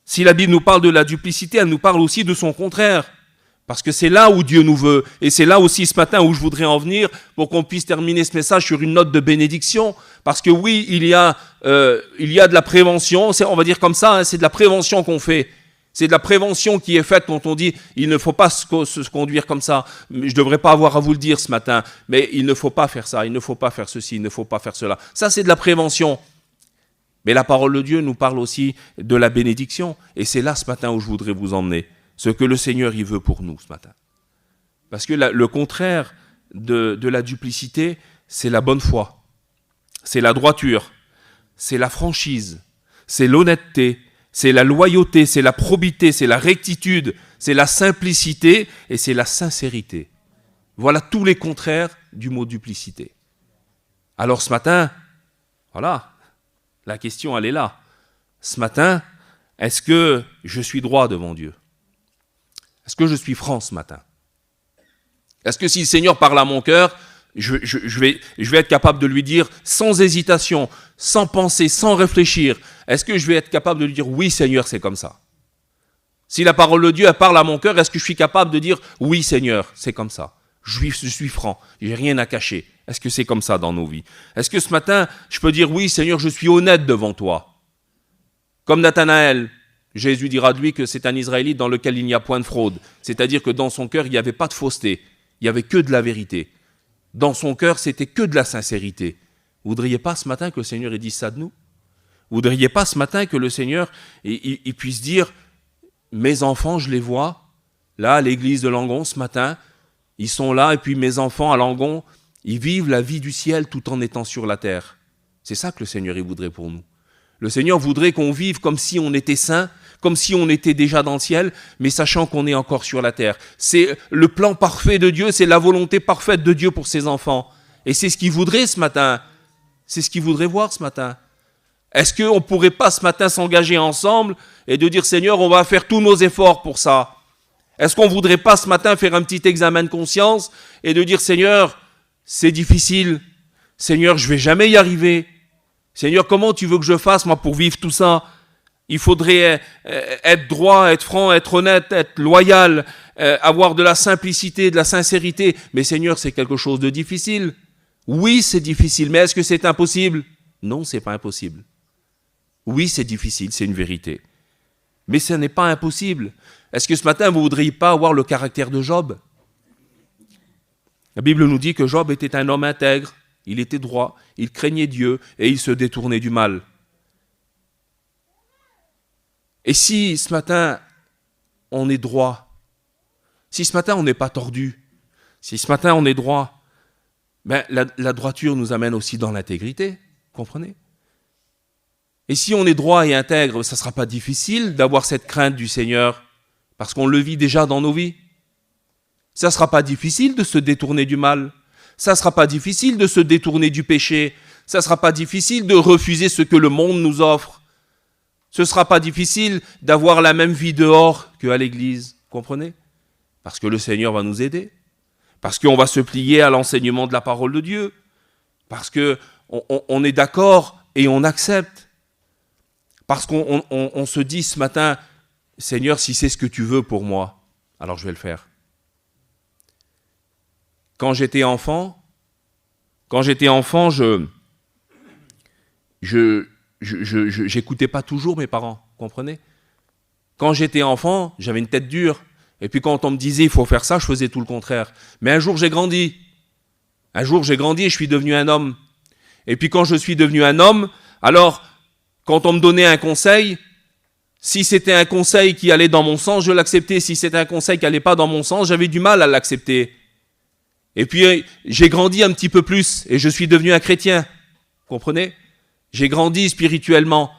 si la Bible nous parle de la duplicité, elle nous parle aussi de son contraire. Parce que c'est là où Dieu nous veut. Et c'est là aussi ce matin où je voudrais en venir pour qu'on puisse terminer ce message sur une note de bénédiction. Parce que oui, il y a de la prévention. On va dire comme ça, hein, c'est de la prévention qu'on fait. C'est de la prévention qui est faite quand on dit il ne faut pas se conduire comme ça. Je ne devrais pas avoir à vous le dire ce matin, mais il ne faut pas faire ça, il ne faut pas faire ceci, il ne faut pas faire cela. Ça, c'est de la prévention. Mais la parole de Dieu nous parle aussi de la bénédiction. Et c'est là ce matin où je voudrais vous emmener. Ce que le Seigneur y veut pour nous ce matin. Parce que le contraire de la duplicité, c'est la bonne foi, c'est la droiture, c'est la franchise, c'est l'honnêteté, c'est la loyauté, c'est la probité, c'est la rectitude, c'est la simplicité et c'est la sincérité. Voilà tous les contraires du mot duplicité. Alors ce matin, voilà, la question elle est là. Ce matin, est-ce que je suis droit devant Dieu ? Est-ce que je suis franc ce matin ? Est-ce que si le Seigneur parle à mon cœur, je vais être capable de lui dire sans hésitation, sans penser, sans réfléchir, est-ce que je vais être capable de lui dire oui Seigneur, c'est comme ça ? Si la parole de Dieu elle parle à mon cœur, est-ce que je suis capable de dire oui Seigneur, c'est comme ça ? Je suis franc, j'ai rien à cacher. Est-ce que c'est comme ça dans nos vies ? Est-ce que ce matin, je peux dire oui Seigneur, je suis honnête devant toi ? Comme Nathanaël, Jésus dira de lui que c'est un Israélite dans lequel il n'y a point de fraude. C'est-à-dire que dans son cœur, il n'y avait pas de fausseté. Il n'y avait que de la vérité. Dans son cœur, c'était que de la sincérité. Vous ne voudriez pas ce matin que le Seigneur ait dit ça de nous ? Vous ne voudriez pas ce matin que le Seigneur il puisse dire « Mes enfants, je les vois, là, à l'église de Langon, ce matin, ils sont là, et puis mes enfants à Langon, ils vivent la vie du ciel tout en étant sur la terre. » C'est ça que le Seigneur il voudrait pour nous. Le Seigneur voudrait qu'on vive comme si on était saint, comme si on était déjà dans le ciel, mais sachant qu'on est encore sur la terre. C'est le plan parfait de Dieu, c'est la volonté parfaite de Dieu pour ses enfants. Et c'est ce qu'il voudrait ce matin. C'est ce qu'il voudrait voir ce matin. Est-ce qu'on ne pourrait pas ce matin s'engager ensemble et de dire « Seigneur, on va faire tous nos efforts pour ça ». Est-ce qu'on ne voudrait pas ce matin faire un petit examen de conscience et de dire « Seigneur, c'est difficile. Seigneur, je ne vais jamais y arriver. Seigneur, comment tu veux que je fasse, moi, pour vivre tout ça ? Il faudrait être droit, être franc, être honnête, être loyal, avoir de la simplicité, de la sincérité. Mais Seigneur, c'est quelque chose de difficile. Oui, c'est difficile, mais est-ce que c'est impossible ? Non, c'est pas impossible. Oui, c'est difficile, c'est une vérité. Mais ce n'est pas impossible. Est-ce que ce matin, vous ne voudriez pas avoir le caractère de Job ? La Bible nous dit que Job était un homme intègre, il était droit, il craignait Dieu et il se détournait du mal. Et si ce matin, on est droit, si ce matin, on n'est pas tordu, si ce matin, on est droit, ben, la droiture nous amène aussi dans l'intégrité, comprenez ? Et si on est droit et intègre, ça ne sera pas difficile d'avoir cette crainte du Seigneur, Parce qu'on le vit déjà dans nos vies. Ça ne sera pas difficile de se détourner du mal. Ça ne sera pas difficile de se détourner du péché. Ça ne sera pas difficile de refuser ce que le monde nous offre. Ce ne sera pas difficile d'avoir la même vie dehors qu'à l'église. Comprenez? Parce que le Seigneur va nous aider. Parce qu'on va se plier à l'enseignement de la parole de Dieu. Parce qu'on est d'accord et on accepte. Parce qu'on se dit ce matin, Seigneur, si c'est ce que tu veux pour moi, alors je vais le faire. Quand j'étais enfant, j'écoutais pas toujours mes parents, comprenez? Quand j'étais enfant, j'avais une tête dure. Et puis quand on me disait il faut faire ça, je faisais tout le contraire. Mais un jour j'ai grandi. Et je suis devenu un homme. Et puis quand je suis devenu un homme, alors quand on me donnait un conseil, si c'était un conseil qui allait dans mon sens, je l'acceptais. Si c'était un conseil qui allait pas dans mon sens, j'avais du mal à l'accepter. Et puis j'ai grandi un petit peu plus et je suis devenu un chrétien. Comprenez? J'ai grandi spirituellement.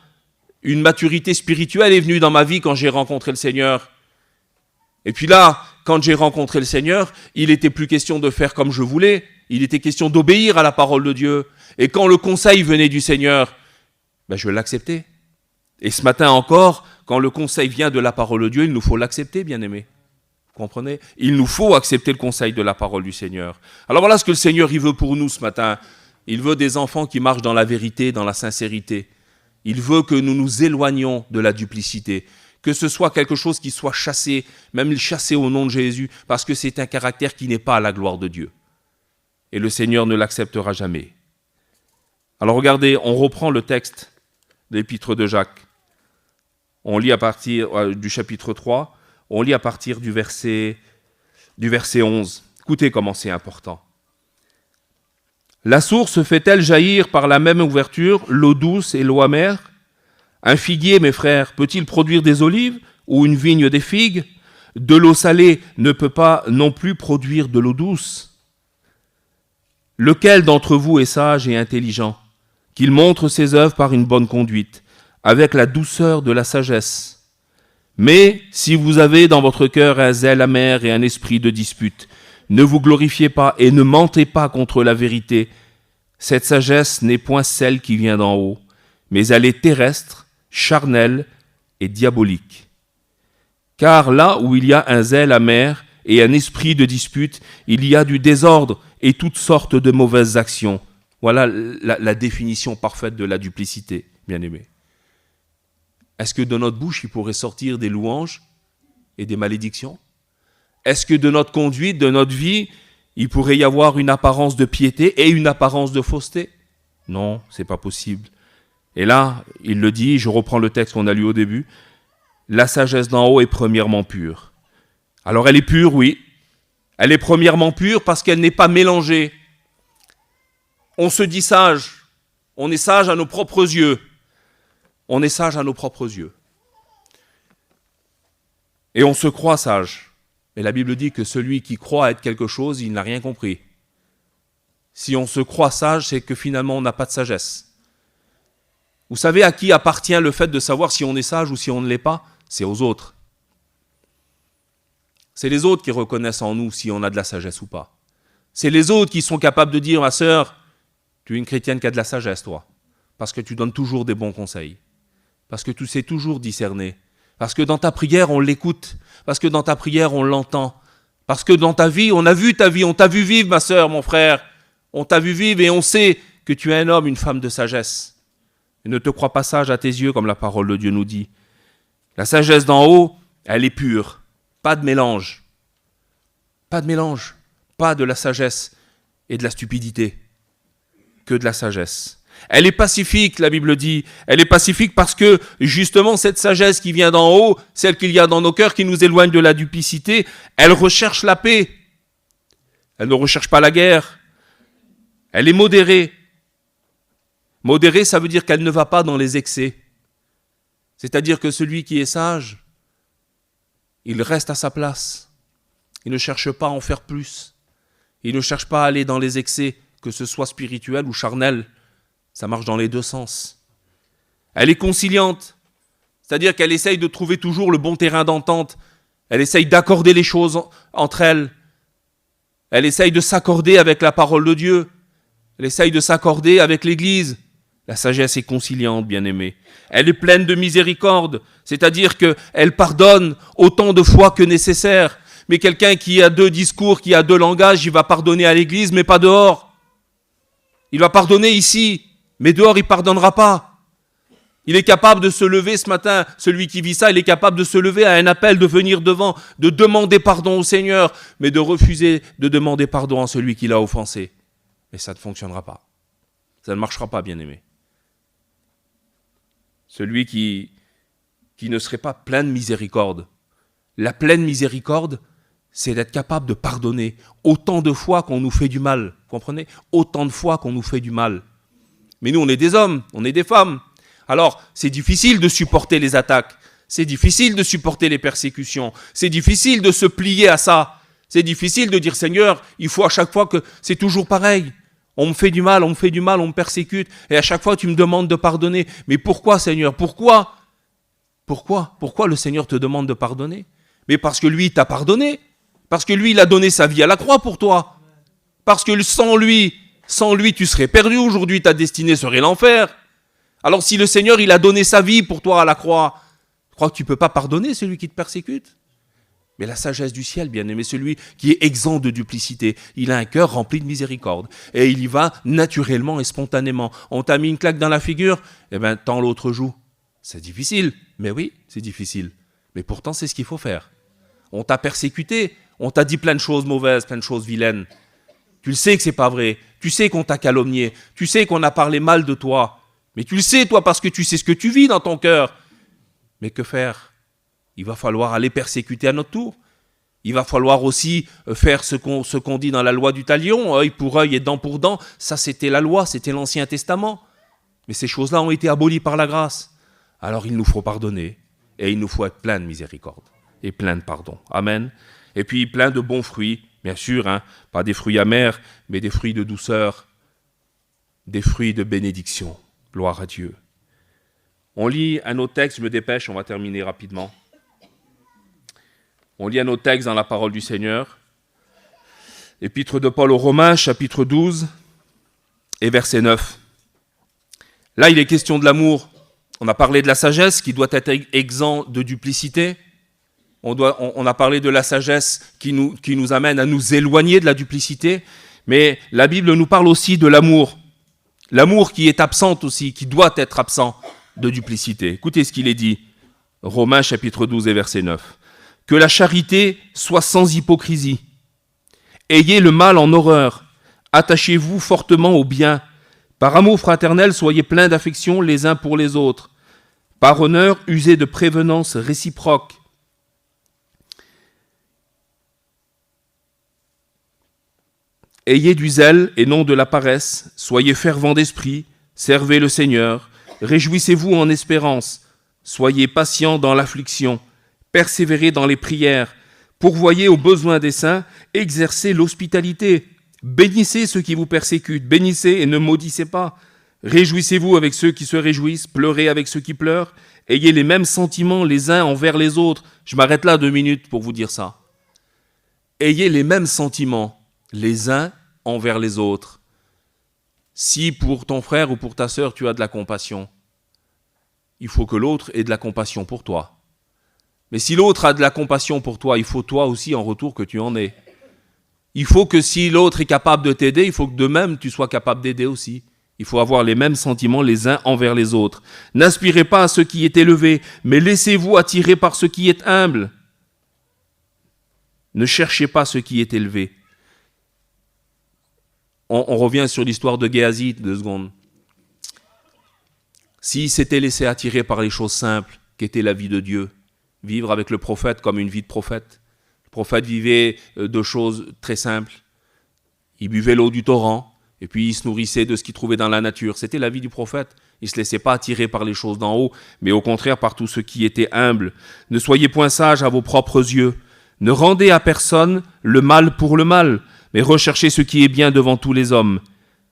Une maturité spirituelle est venue dans ma vie quand j'ai rencontré le Seigneur. Et puis là, quand j'ai rencontré le Seigneur, il n'était plus question de faire comme je voulais. Il était question d'obéir à la parole de Dieu. Et quand le conseil venait du Seigneur, je l'acceptais. Et ce matin encore, quand le conseil vient de la parole de Dieu, il nous faut l'accepter, bien-aimés. Vous comprenez? Il nous faut accepter le conseil de la parole du Seigneur. Alors voilà ce que le Seigneur il veut pour nous ce matin. Il veut des enfants qui marchent dans la vérité, dans la sincérité. Il veut que nous nous éloignions de la duplicité. Que ce soit quelque chose qui soit chassé, même chassé au nom de Jésus, parce que c'est un caractère qui n'est pas à la gloire de Dieu. Et le Seigneur ne l'acceptera jamais. Alors regardez, on reprend le texte de l'épître de Jacques. On lit à partir du chapitre 3, on lit à partir du verset 11. Écoutez comment c'est important. La source fait-elle jaillir par la même ouverture l'eau douce et l'eau amère? Un figuier, mes frères, peut-il produire des olives ou une vigne des figues? De l'eau salée ne peut pas non plus produire de l'eau douce. Lequel d'entre vous est sage et intelligent, qu'il montre ses œuvres par une bonne conduite, avec la douceur de la sagesse? Mais si vous avez dans votre cœur un zèle amer et un esprit de dispute, ne vous glorifiez pas et ne mentez pas contre la vérité. Cette sagesse n'est point celle qui vient d'en haut, mais elle est terrestre, charnelle et diabolique. Car là où il y a un zèle amer et un esprit de dispute, il y a du désordre et toutes sortes de mauvaises actions. Voilà la définition parfaite de la duplicité, bien-aimés. Est-ce que de notre bouche, il pourrait sortir des louanges et des malédictions? Est-ce que de notre conduite, de notre vie, il pourrait y avoir une apparence de piété et une apparence de fausseté? Non, c'est pas possible. Et là, il le dit, je reprends le texte qu'on a lu au début, la sagesse d'en haut est premièrement pure. Alors elle est pure, oui. Elle est premièrement pure parce qu'elle n'est pas mélangée. On se dit sage. On est sage à nos propres yeux. On est sage à nos propres yeux. Et on se croit sage. Mais la Bible dit que celui qui croit être quelque chose, il n'a rien compris. Si on se croit sage, c'est que finalement on n'a pas de sagesse. Vous savez à qui appartient le fait de savoir si on est sage ou si on ne l'est pas? C'est aux autres. C'est les autres qui reconnaissent en nous si on a de la sagesse ou pas. C'est les autres qui sont capables de dire, ma sœur, tu es une chrétienne qui a de la sagesse, toi. Parce que tu donnes toujours des bons conseils. Parce que tu sais toujours discerner. Parce que dans ta prière, on l'écoute. Parce que dans ta prière, on l'entend. Parce que dans ta vie, on a vu ta vie. On t'a vu vivre, ma sœur, mon frère. On t'a vu vivre et on sait que tu es un homme, une femme de sagesse. Et ne te crois pas sage à tes yeux, comme la parole de Dieu nous dit. La sagesse d'en haut, elle est pure. Pas de mélange. Pas de mélange. Pas de la sagesse et de la stupidité. Que de la sagesse. Elle est pacifique, la Bible dit. Elle est pacifique parce que, justement, cette sagesse qui vient d'en haut, celle qu'il y a dans nos cœurs, qui nous éloigne de la duplicité, elle recherche la paix. Elle ne recherche pas la guerre. Elle est modérée. Modérée, ça veut dire qu'elle ne va pas dans les excès. C'est-à-dire que celui qui est sage, il reste à sa place. Il ne cherche pas à en faire plus. Il ne cherche pas à aller dans les excès, que ce soit spirituel ou charnel. Ça marche dans les deux sens. Elle est conciliante, c'est-à-dire qu'elle essaye de trouver toujours le bon terrain d'entente Elle essaye d'accorder les choses entre elles. Elle essaye de s'accorder avec la parole de Dieu. Elle essaye de s'accorder avec l'Église. La sagesse est conciliante, bien-aimée. Elle est pleine de miséricorde, c'est-à-dire qu'elle pardonne autant de fois que nécessaire. Mais quelqu'un qui a deux discours, qui a deux langages, il va pardonner à l'Église, mais pas dehors. Il va pardonner ici, mais dehors, il ne pardonnera pas. Il est capable de se lever ce matin, celui qui vit ça, il est capable de se lever à un appel, de venir devant, de demander pardon au Seigneur, mais de refuser de demander pardon à celui qui l'a offensé. Et ça ne fonctionnera pas. Ça ne marchera pas, bien-aimé. Celui qui ne serait pas plein de miséricorde. La pleine miséricorde, c'est d'être capable de pardonner autant de fois qu'on nous fait du mal. Vous comprenez ? Autant de fois qu'on nous fait du mal. Mais nous, on est des hommes, on est des femmes. Alors, c'est difficile de supporter les attaques. C'est difficile de supporter les persécutions. C'est difficile de se plier à ça. C'est difficile de dire, Seigneur, il faut à chaque fois que c'est toujours pareil. On me fait du mal, on me persécute. Et à chaque fois, tu me demandes de pardonner. Mais pourquoi, Seigneur ? Pourquoi le Seigneur te demande de pardonner ? Mais parce que lui, il t'a pardonné. Parce que lui, il a donné sa vie à la croix pour toi. Parce que sans lui, tu serais perdu aujourd'hui. Ta destinée serait l'enfer. Alors si le Seigneur, il a donné sa vie pour toi à la croix, tu crois que tu ne peux pas pardonner celui qui te persécute ? Mais la sagesse du ciel, bien-aimé, celui qui est exempt de duplicité, il a un cœur rempli de miséricorde. Et il y va naturellement et spontanément. On t'a mis une claque dans la figure, tends l'autre joue. C'est difficile, mais oui, c'est difficile. Mais pourtant, c'est ce qu'il faut faire. On t'a persécuté, on t'a dit plein de choses mauvaises, plein de choses vilaines. Tu le sais que c'est pas vrai, tu sais qu'on t'a calomnié, tu sais qu'on a parlé mal de toi. Mais tu le sais, toi, parce que tu sais ce que tu vis dans ton cœur. Mais que faire ? Il va falloir aller persécuter à notre tour. Il va falloir aussi faire ce qu'on dit dans la loi du talion, œil pour œil et dent pour dent. Ça, c'était la loi, c'était l'Ancien Testament. Mais ces choses-là ont été abolies par la grâce. Alors, il nous faut pardonner. Et il nous faut être plein de miséricorde et plein de pardon. Amen. Et puis, plein de bons fruits, bien sûr, pas des fruits amers, mais des fruits de douceur, des fruits de bénédiction. Gloire à Dieu. On lit un autre texte, je me dépêche, on va terminer rapidement. On lit un autre texte dans la parole du Seigneur. Épître de Paul aux Romains, chapitre 12 et verset 9. Là, il est question de l'amour. On a parlé de la sagesse qui doit être exempt de duplicité. On a parlé de la sagesse qui nous amène à nous éloigner de la duplicité. Mais la Bible nous parle aussi de l'amour. L'amour qui est absent aussi, qui doit être absent de duplicité. Écoutez ce qu'il est dit, Romains chapitre 12 et verset 9. Que la charité soit sans hypocrisie. Ayez le mal en horreur. Attachez-vous fortement au bien. Par amour fraternel, soyez pleins d'affection les uns pour les autres. Par honneur, usez de prévenance réciproque. Ayez du zèle et non de la paresse, soyez fervents d'esprit, servez le Seigneur, réjouissez-vous en espérance, soyez patients dans l'affliction, persévérez dans les prières, pourvoyez aux besoins des saints, exercez l'hospitalité, bénissez ceux qui vous persécutent, bénissez et ne maudissez pas, réjouissez-vous avec ceux qui se réjouissent, pleurez avec ceux qui pleurent, ayez les mêmes sentiments les uns envers les autres. Je m'arrête là 2 minutes pour vous dire ça. Ayez les mêmes sentiments les uns envers les autres. Si pour ton frère ou pour ta sœur, tu as de la compassion, il faut que l'autre ait de la compassion pour toi. Mais si l'autre a de la compassion pour toi, il faut toi aussi en retour que tu en aies. Il faut que si l'autre est capable de t'aider, il faut que de même tu sois capable d'aider aussi. Il faut avoir les mêmes sentiments les uns envers les autres. N'aspirez pas à ce qui est élevé, mais laissez-vous attirer par ce qui est humble. Ne cherchez pas ce qui est élevé. On revient sur l'histoire de Géasi 2 secondes. S'il s'était laissé attirer par les choses simples, qu'était la vie de Dieu, vivre avec le prophète comme une vie de prophète. Le prophète vivait de choses très simples. Il buvait l'eau du torrent, et puis il se nourrissait de ce qu'il trouvait dans la nature. C'était la vie du prophète. Il ne se laissait pas attirer par les choses d'en haut, mais au contraire par tout ce qui était humble. Ne soyez point sages à vos propres yeux. Ne rendez à personne le mal pour le mal, mais recherchez ce qui est bien devant tous les hommes.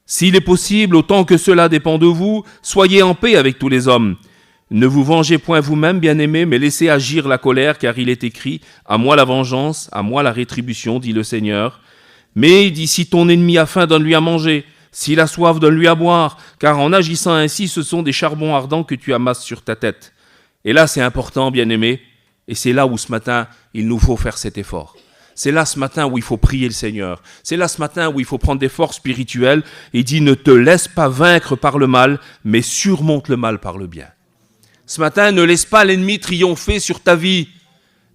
S'il est possible, autant que cela dépend de vous, soyez en paix avec tous les hommes. Ne vous vengez point vous-même, bien-aimés, mais laissez agir la colère, car il est écrit « À moi la vengeance, à moi la rétribution, dit le Seigneur. » Mais il dit « Si ton ennemi a faim, donne-lui à manger. S'il a soif, donne-lui à boire. Car en agissant ainsi, ce sont des charbons ardents que tu amasses sur ta tête. » Et là, c'est important, bien-aimés, et c'est là où ce matin, il nous faut faire cet effort. C'est là ce matin où il faut prier le Seigneur. C'est là ce matin où il faut prendre des forces spirituelles. Il dit « Ne te laisse pas vaincre par le mal, mais surmonte le mal par le bien. » Ce matin, ne laisse pas l'ennemi triompher sur ta vie.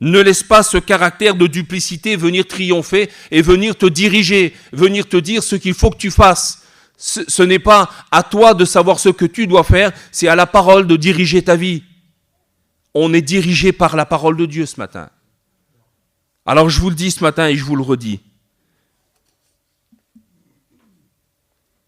Ne laisse pas ce caractère de duplicité venir triompher et venir te diriger, venir te dire ce qu'il faut que tu fasses. Ce n'est pas à toi de savoir ce que tu dois faire, c'est à la parole de diriger ta vie. On est dirigé par la parole de Dieu ce matin. Alors je vous le dis ce matin et je vous le redis.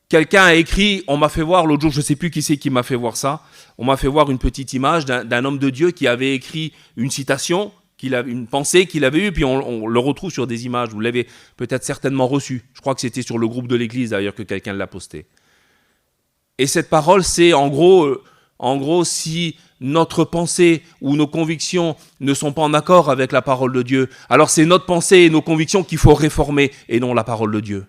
Quelqu'un a écrit, on m'a fait voir l'autre jour, je ne sais plus qui c'est qui m'a fait voir ça, on m'a fait voir une petite image d'un homme de Dieu qui avait écrit une citation, une pensée qu'il avait eue, puis on le retrouve sur des images, vous l'avez peut-être certainement reçu. Je crois que c'était sur le groupe de l'église d'ailleurs que quelqu'un l'a posté. Et cette parole, c'est en gros, si notre pensée ou nos convictions ne sont pas en accord avec la parole de Dieu, alors c'est notre pensée et nos convictions qu'il faut réformer et non la parole de Dieu.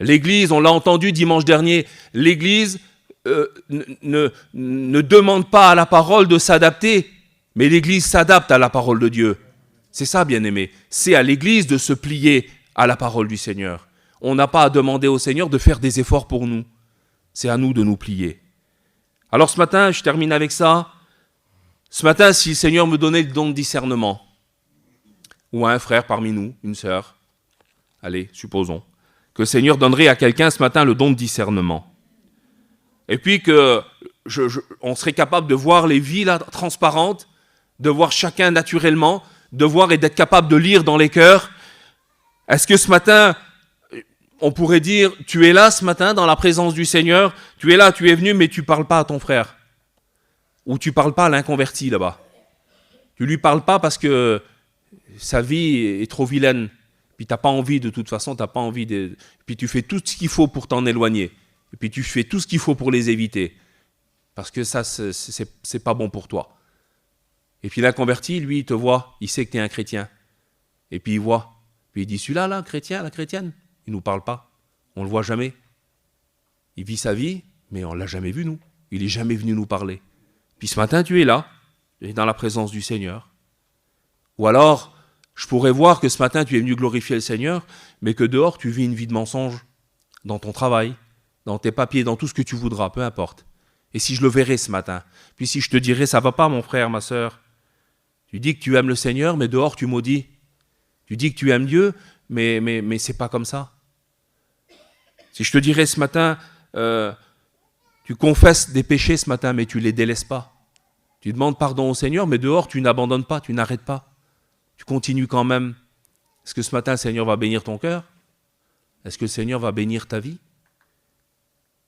L'Église, on l'a entendu dimanche dernier, l'Église ne demande pas à la parole de s'adapter, mais l'Église s'adapte à la parole de Dieu. C'est ça, bien-aimé. C'est à l'Église de se plier à la parole du Seigneur. On n'a pas à demander au Seigneur de faire des efforts pour nous. C'est à nous de nous plier. Alors ce matin, je termine avec ça. Ce matin, si le Seigneur me donnait le don de discernement, ou à un frère parmi nous, une sœur, allez, supposons, que le Seigneur donnerait à quelqu'un ce matin le don de discernement. Et puis on serait capable de voir les vies là, transparentes, de voir chacun naturellement, de voir et d'être capable de lire dans les cœurs. Est-ce que ce matin, on pourrait dire, tu es là ce matin dans la présence du Seigneur, tu es là, tu es venu, mais tu ne parles pas à ton frère. Ou tu ne parles pas à l'inconverti là-bas. Tu ne lui parles pas parce que sa vie est trop vilaine. Puis tu n'as pas envie, de toute façon, Puis tu fais tout ce qu'il faut pour t'en éloigner. Et puis tu fais tout ce qu'il faut pour les éviter. Parce que ça, c'est pas bon pour toi. Et puis l'inconverti, lui, il te voit, il sait que tu es un chrétien. Et puis il voit. Puis il dit, celui-là, là, chrétien, la chrétienne, il ne nous parle pas. On ne le voit jamais. Il vit sa vie, mais on ne l'a jamais vu, nous. Il n'est jamais venu nous parler. Puis ce matin, tu es là, tu es dans la présence du Seigneur. Ou alors, je pourrais voir que ce matin, tu es venu glorifier le Seigneur, mais que dehors, tu vis une vie de mensonge, dans ton travail, dans tes papiers, dans tout ce que tu voudras, peu importe. Et si je le verrais ce matin, puis si je te dirais, ça va pas, mon frère, ma sœur, tu dis que tu aimes le Seigneur, mais dehors, tu maudis. Tu dis que tu aimes Dieu, mais c'est pas comme ça. Si je te dirais ce matin, tu confesses des péchés ce matin, mais tu les délaisses pas. Tu demandes pardon au Seigneur, mais dehors, tu n'abandonnes pas, tu n'arrêtes pas. Tu continues quand même. Est-ce que ce matin, le Seigneur va bénir ton cœur? Est-ce que le Seigneur va bénir ta vie?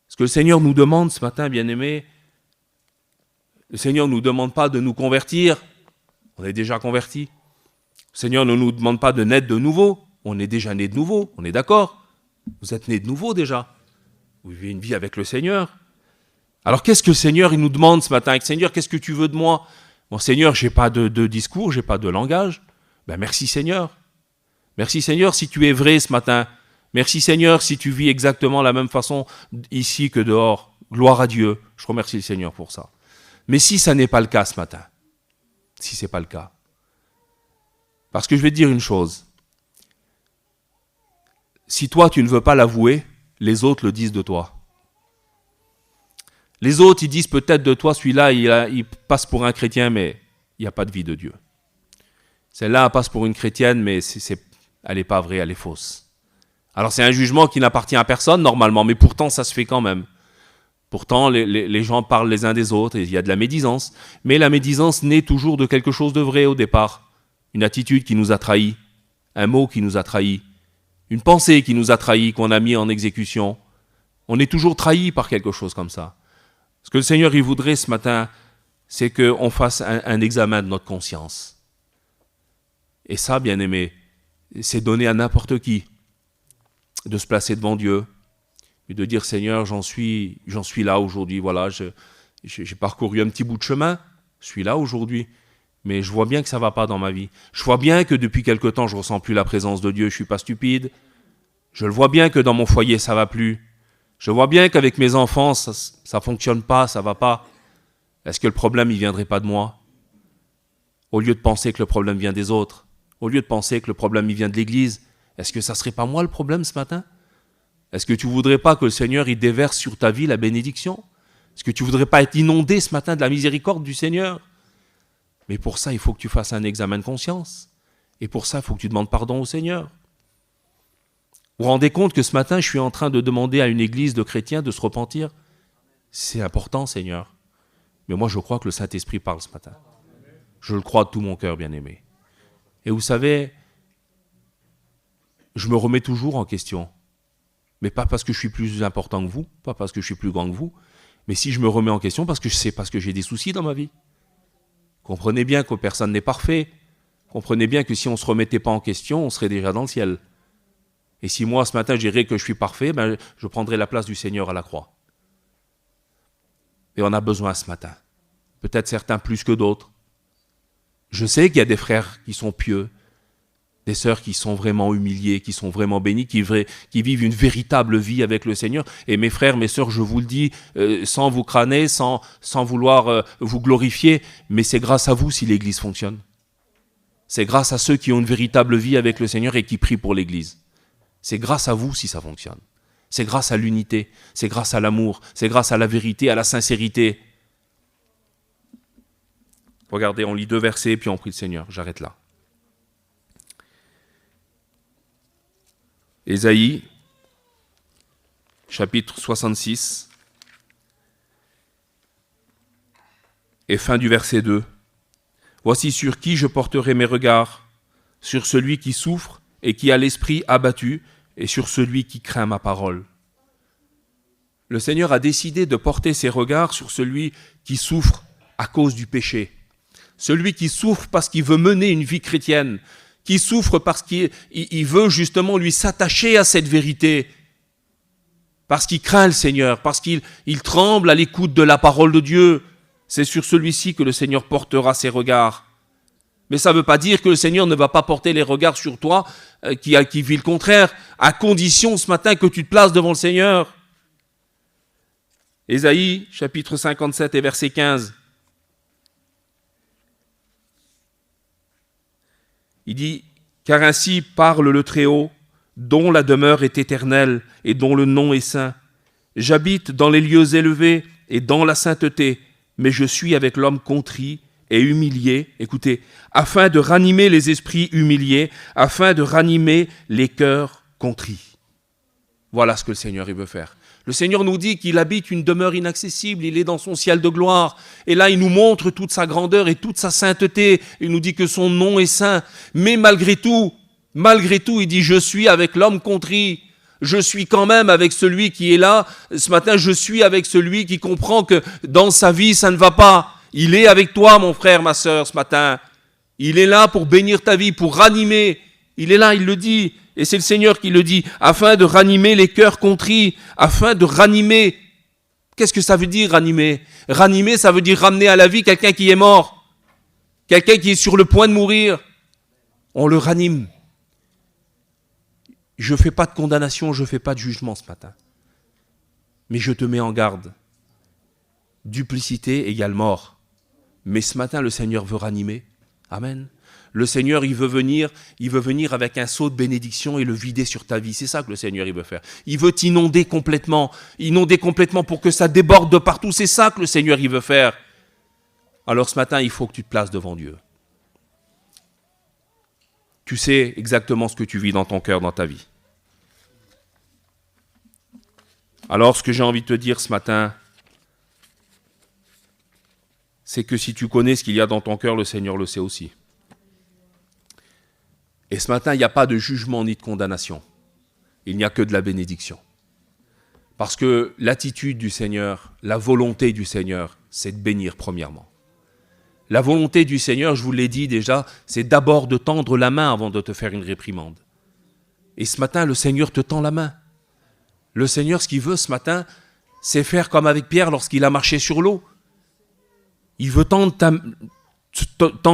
Est-ce que le Seigneur nous demande ce matin, bien-aimés, le Seigneur ne nous demande pas de nous convertir, on est déjà convertis. Le Seigneur ne nous demande pas de naître de nouveau, on est déjà né de nouveau, on est d'accord? Vous êtes né de nouveau déjà. Vous vivez une vie avec le Seigneur. Alors qu'est-ce que le Seigneur il nous demande ce matin? Seigneur, qu'est-ce que tu veux de moi? Bon Seigneur, je n'ai pas de discours, je n'ai pas de langage. Ben merci Seigneur. Merci Seigneur si tu es vrai ce matin. Merci Seigneur si tu vis exactement la même façon ici que dehors. Gloire à Dieu. Je remercie le Seigneur pour ça. Mais si ça n'est pas le cas ce matin, si ce n'est pas le cas, parce que je vais te dire une chose. Si toi tu ne veux pas l'avouer, les autres le disent de toi. Les autres, ils disent peut-être de toi, celui-là, il passe pour un chrétien, mais il n'y a pas de vie de Dieu. Celle-là, elle passe pour une chrétienne, mais elle n'est pas vraie, elle est fausse. Alors c'est un jugement qui n'appartient à personne normalement, mais pourtant ça se fait quand même. Pourtant les gens parlent les uns des autres, et il y a de la médisance. Mais la médisance naît toujours de quelque chose de vrai au départ. Une attitude qui nous a trahis, un mot qui nous a trahis, une pensée qui nous a trahis, qu'on a mis en exécution. On est toujours trahi par quelque chose comme ça. Ce que le Seigneur il voudrait ce matin, c'est qu'on fasse un examen de notre conscience. Et ça, bien aimé, c'est donné à n'importe qui de se placer devant Dieu et de dire Seigneur, j'en suis là aujourd'hui, voilà, j'ai parcouru un petit bout de chemin, je suis là aujourd'hui, mais je vois bien que ça ne va pas dans ma vie. Je vois bien que depuis quelque temps, je ne ressens plus la présence de Dieu, je ne suis pas stupide. Je le vois bien que dans mon foyer, ça ne va plus. Je vois bien qu'avec mes enfants, ça ne fonctionne pas, ça ne va pas. Est-ce que le problème, il ne viendrait pas de moi? Au lieu de penser que le problème vient des autres, au lieu de penser que le problème, il vient de l'Église, est-ce que ça ne serait pas moi le problème ce matin? Est-ce que tu ne voudrais pas que le Seigneur, il déverse sur ta vie la bénédiction? Est-ce que tu ne voudrais pas être inondé ce matin de la miséricorde du Seigneur? Mais pour ça, il faut que tu fasses un examen de conscience. Et pour ça, il faut que tu demandes pardon au Seigneur. Vous vous rendez compte que ce matin, je suis en train de demander à une église de chrétiens de se repentir? C'est important, Seigneur. Mais moi, je crois que le Saint-Esprit parle ce matin. Je le crois de tout mon cœur, bien-aimé. Et vous savez, je me remets toujours en question. Mais pas parce que je suis plus important que vous, pas parce que je suis plus grand que vous, mais si je me remets en question, parce que c'est parce que j'ai des soucis dans ma vie. Comprenez bien que personne n'est parfait. Comprenez bien que si on ne se remettait pas en question, on serait déjà dans le ciel. Et si moi, ce matin, je dirais que je suis parfait, ben, je prendrai la place du Seigneur à la croix. Et on a besoin ce matin. Peut-être certains plus que d'autres. Je sais qu'il y a des frères qui sont pieux, des sœurs qui sont vraiment humiliées, qui sont vraiment bénies, qui vivent une véritable vie avec le Seigneur. Et mes frères, mes sœurs, je vous le dis, sans vous crâner, sans vouloir vous glorifier, mais c'est grâce à vous si l'Église fonctionne. C'est grâce à ceux qui ont une véritable vie avec le Seigneur et qui prient pour l'Église. C'est grâce à vous si ça fonctionne. C'est grâce à l'unité, c'est grâce à l'amour, c'est grâce à la vérité, à la sincérité. Regardez, on lit 2 versets, puis on prie le Seigneur. J'arrête là. Ésaïe, chapitre 66, et fin du verset 2. Voici sur qui je porterai mes regards, sur celui qui souffre et qui a l'esprit abattu, et sur celui qui craint ma parole. Le Seigneur a décidé de porter ses regards sur celui qui souffre à cause du péché. Celui qui souffre parce qu'il veut mener une vie chrétienne, qui souffre parce qu'il veut justement lui s'attacher à cette vérité, parce qu'il craint le Seigneur, parce qu'il tremble à l'écoute de la parole de Dieu. C'est sur celui-ci que le Seigneur portera ses regards. Mais ça ne veut pas dire que le Seigneur ne va pas porter les regards sur toi, qui vit le contraire, à condition ce matin que tu te places devant le Seigneur. Ésaïe, chapitre 57 et verset 15. Il dit, « Car ainsi parle le Très-Haut, dont la demeure est éternelle et dont le nom est saint. J'habite dans les lieux élevés et dans la sainteté, mais je suis avec l'homme contrit et humilié, écoutez, afin de ranimer les esprits humiliés, afin de ranimer les cœurs contrits. » Voilà ce que le Seigneur il veut faire. Le Seigneur nous dit qu'il habite une demeure inaccessible, il est dans son ciel de gloire. Et là, il nous montre toute sa grandeur et toute sa sainteté. Il nous dit que son nom est saint. Mais malgré tout, il dit, je suis avec l'homme contrit. Je suis quand même avec celui qui est là. Ce matin, je suis avec celui qui comprend que dans sa vie, ça ne va pas. Il est avec toi, mon frère, ma sœur, ce matin. Il est là pour bénir ta vie, pour ranimer. Il est là, il le dit. Et c'est le Seigneur qui le dit, afin de ranimer les cœurs contrits, afin de ranimer. Qu'est-ce que ça veut dire, ranimer? Ranimer, ça veut dire ramener à la vie quelqu'un qui est mort, quelqu'un qui est sur le point de mourir. On le ranime. Je ne fais pas de condamnation, je ne fais pas de jugement ce matin. Mais je te mets en garde. Duplicité égale mort. Mais ce matin, le Seigneur veut ranimer. Amen. Le Seigneur, il veut venir avec un seau de bénédiction et le vider sur ta vie. C'est ça que le Seigneur, il veut faire. Il veut t'inonder complètement pour que ça déborde de partout. C'est ça que le Seigneur, il veut faire. Alors ce matin, il faut que tu te places devant Dieu. Tu sais exactement ce que tu vis dans ton cœur, dans ta vie. Alors ce que j'ai envie de te dire ce matin, c'est que si tu connais ce qu'il y a dans ton cœur, le Seigneur le sait aussi. Et ce matin, il n'y a pas de jugement ni de condamnation. Il n'y a que de la bénédiction. Parce que l'attitude du Seigneur, la volonté du Seigneur, c'est de bénir premièrement. La volonté du Seigneur, je vous l'ai dit déjà, c'est d'abord de tendre la main avant de te faire une réprimande. Et ce matin, le Seigneur te tend la main. Le Seigneur, ce qu'il veut ce matin, c'est faire comme avec Pierre lorsqu'il a marché sur l'eau. Il veut tendre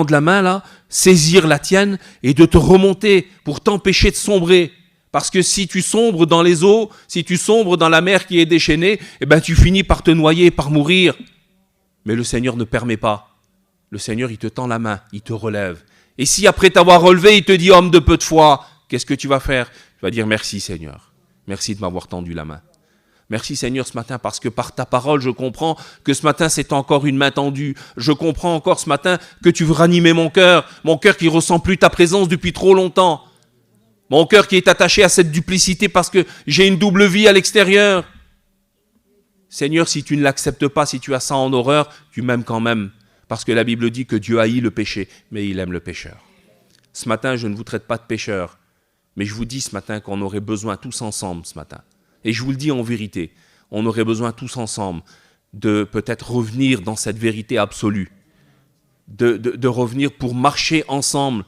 la main là, saisir la tienne et de te remonter pour t'empêcher de sombrer. Parce que si tu sombres dans les eaux, si tu sombres dans la mer qui est déchaînée, eh ben tu finis par te noyer, par mourir. Mais le Seigneur ne permet pas. Le Seigneur, il te tend la main, il te relève. Et si après t'avoir relevé, il te dit, homme de peu de foi, qu'est-ce que tu vas faire? Tu vas dire, merci Seigneur. Merci de m'avoir tendu la main. Merci Seigneur ce matin parce que par ta parole, je comprends que ce matin, c'est encore une main tendue. Je comprends encore ce matin que tu veux ranimer mon cœur qui ne ressent plus ta présence depuis trop longtemps. Mon cœur qui est attaché à cette duplicité parce que j'ai une double vie à l'extérieur. Seigneur, si tu ne l'acceptes pas, si tu as ça en horreur, tu m'aimes quand même. Parce que la Bible dit que Dieu haït le péché, mais il aime le pécheur. Ce matin, je ne vous traite pas de pécheur, mais je vous dis ce matin qu'on aurait besoin tous ensemble ce matin. Et je vous le dis en vérité, on aurait besoin tous ensemble de peut-être revenir dans cette vérité absolue, de revenir pour marcher ensemble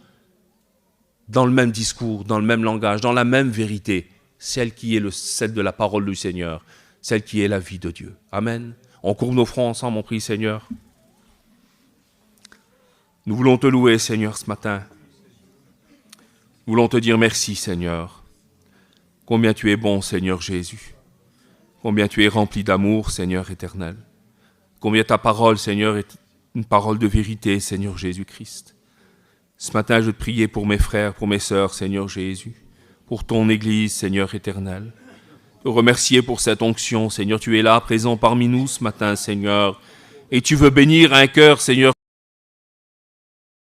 dans le même discours, dans le même langage, dans la même vérité, celle qui est celle de la parole du Seigneur, celle qui est la vie de Dieu. Amen. On courbe nos fronts ensemble, on prie Seigneur. Nous voulons te louer, Seigneur, ce matin. Nous voulons te dire merci, Seigneur. Combien tu es bon, Seigneur Jésus. Combien tu es rempli d'amour, Seigneur éternel. Combien ta parole, Seigneur, est une parole de vérité, Seigneur Jésus-Christ. Ce matin, je te priais pour mes frères, pour mes sœurs, Seigneur Jésus, pour ton Église, Seigneur éternel. Te remercier pour cette onction, Seigneur. Tu es là, présent parmi nous ce matin, Seigneur. Et tu veux bénir un cœur, Seigneur,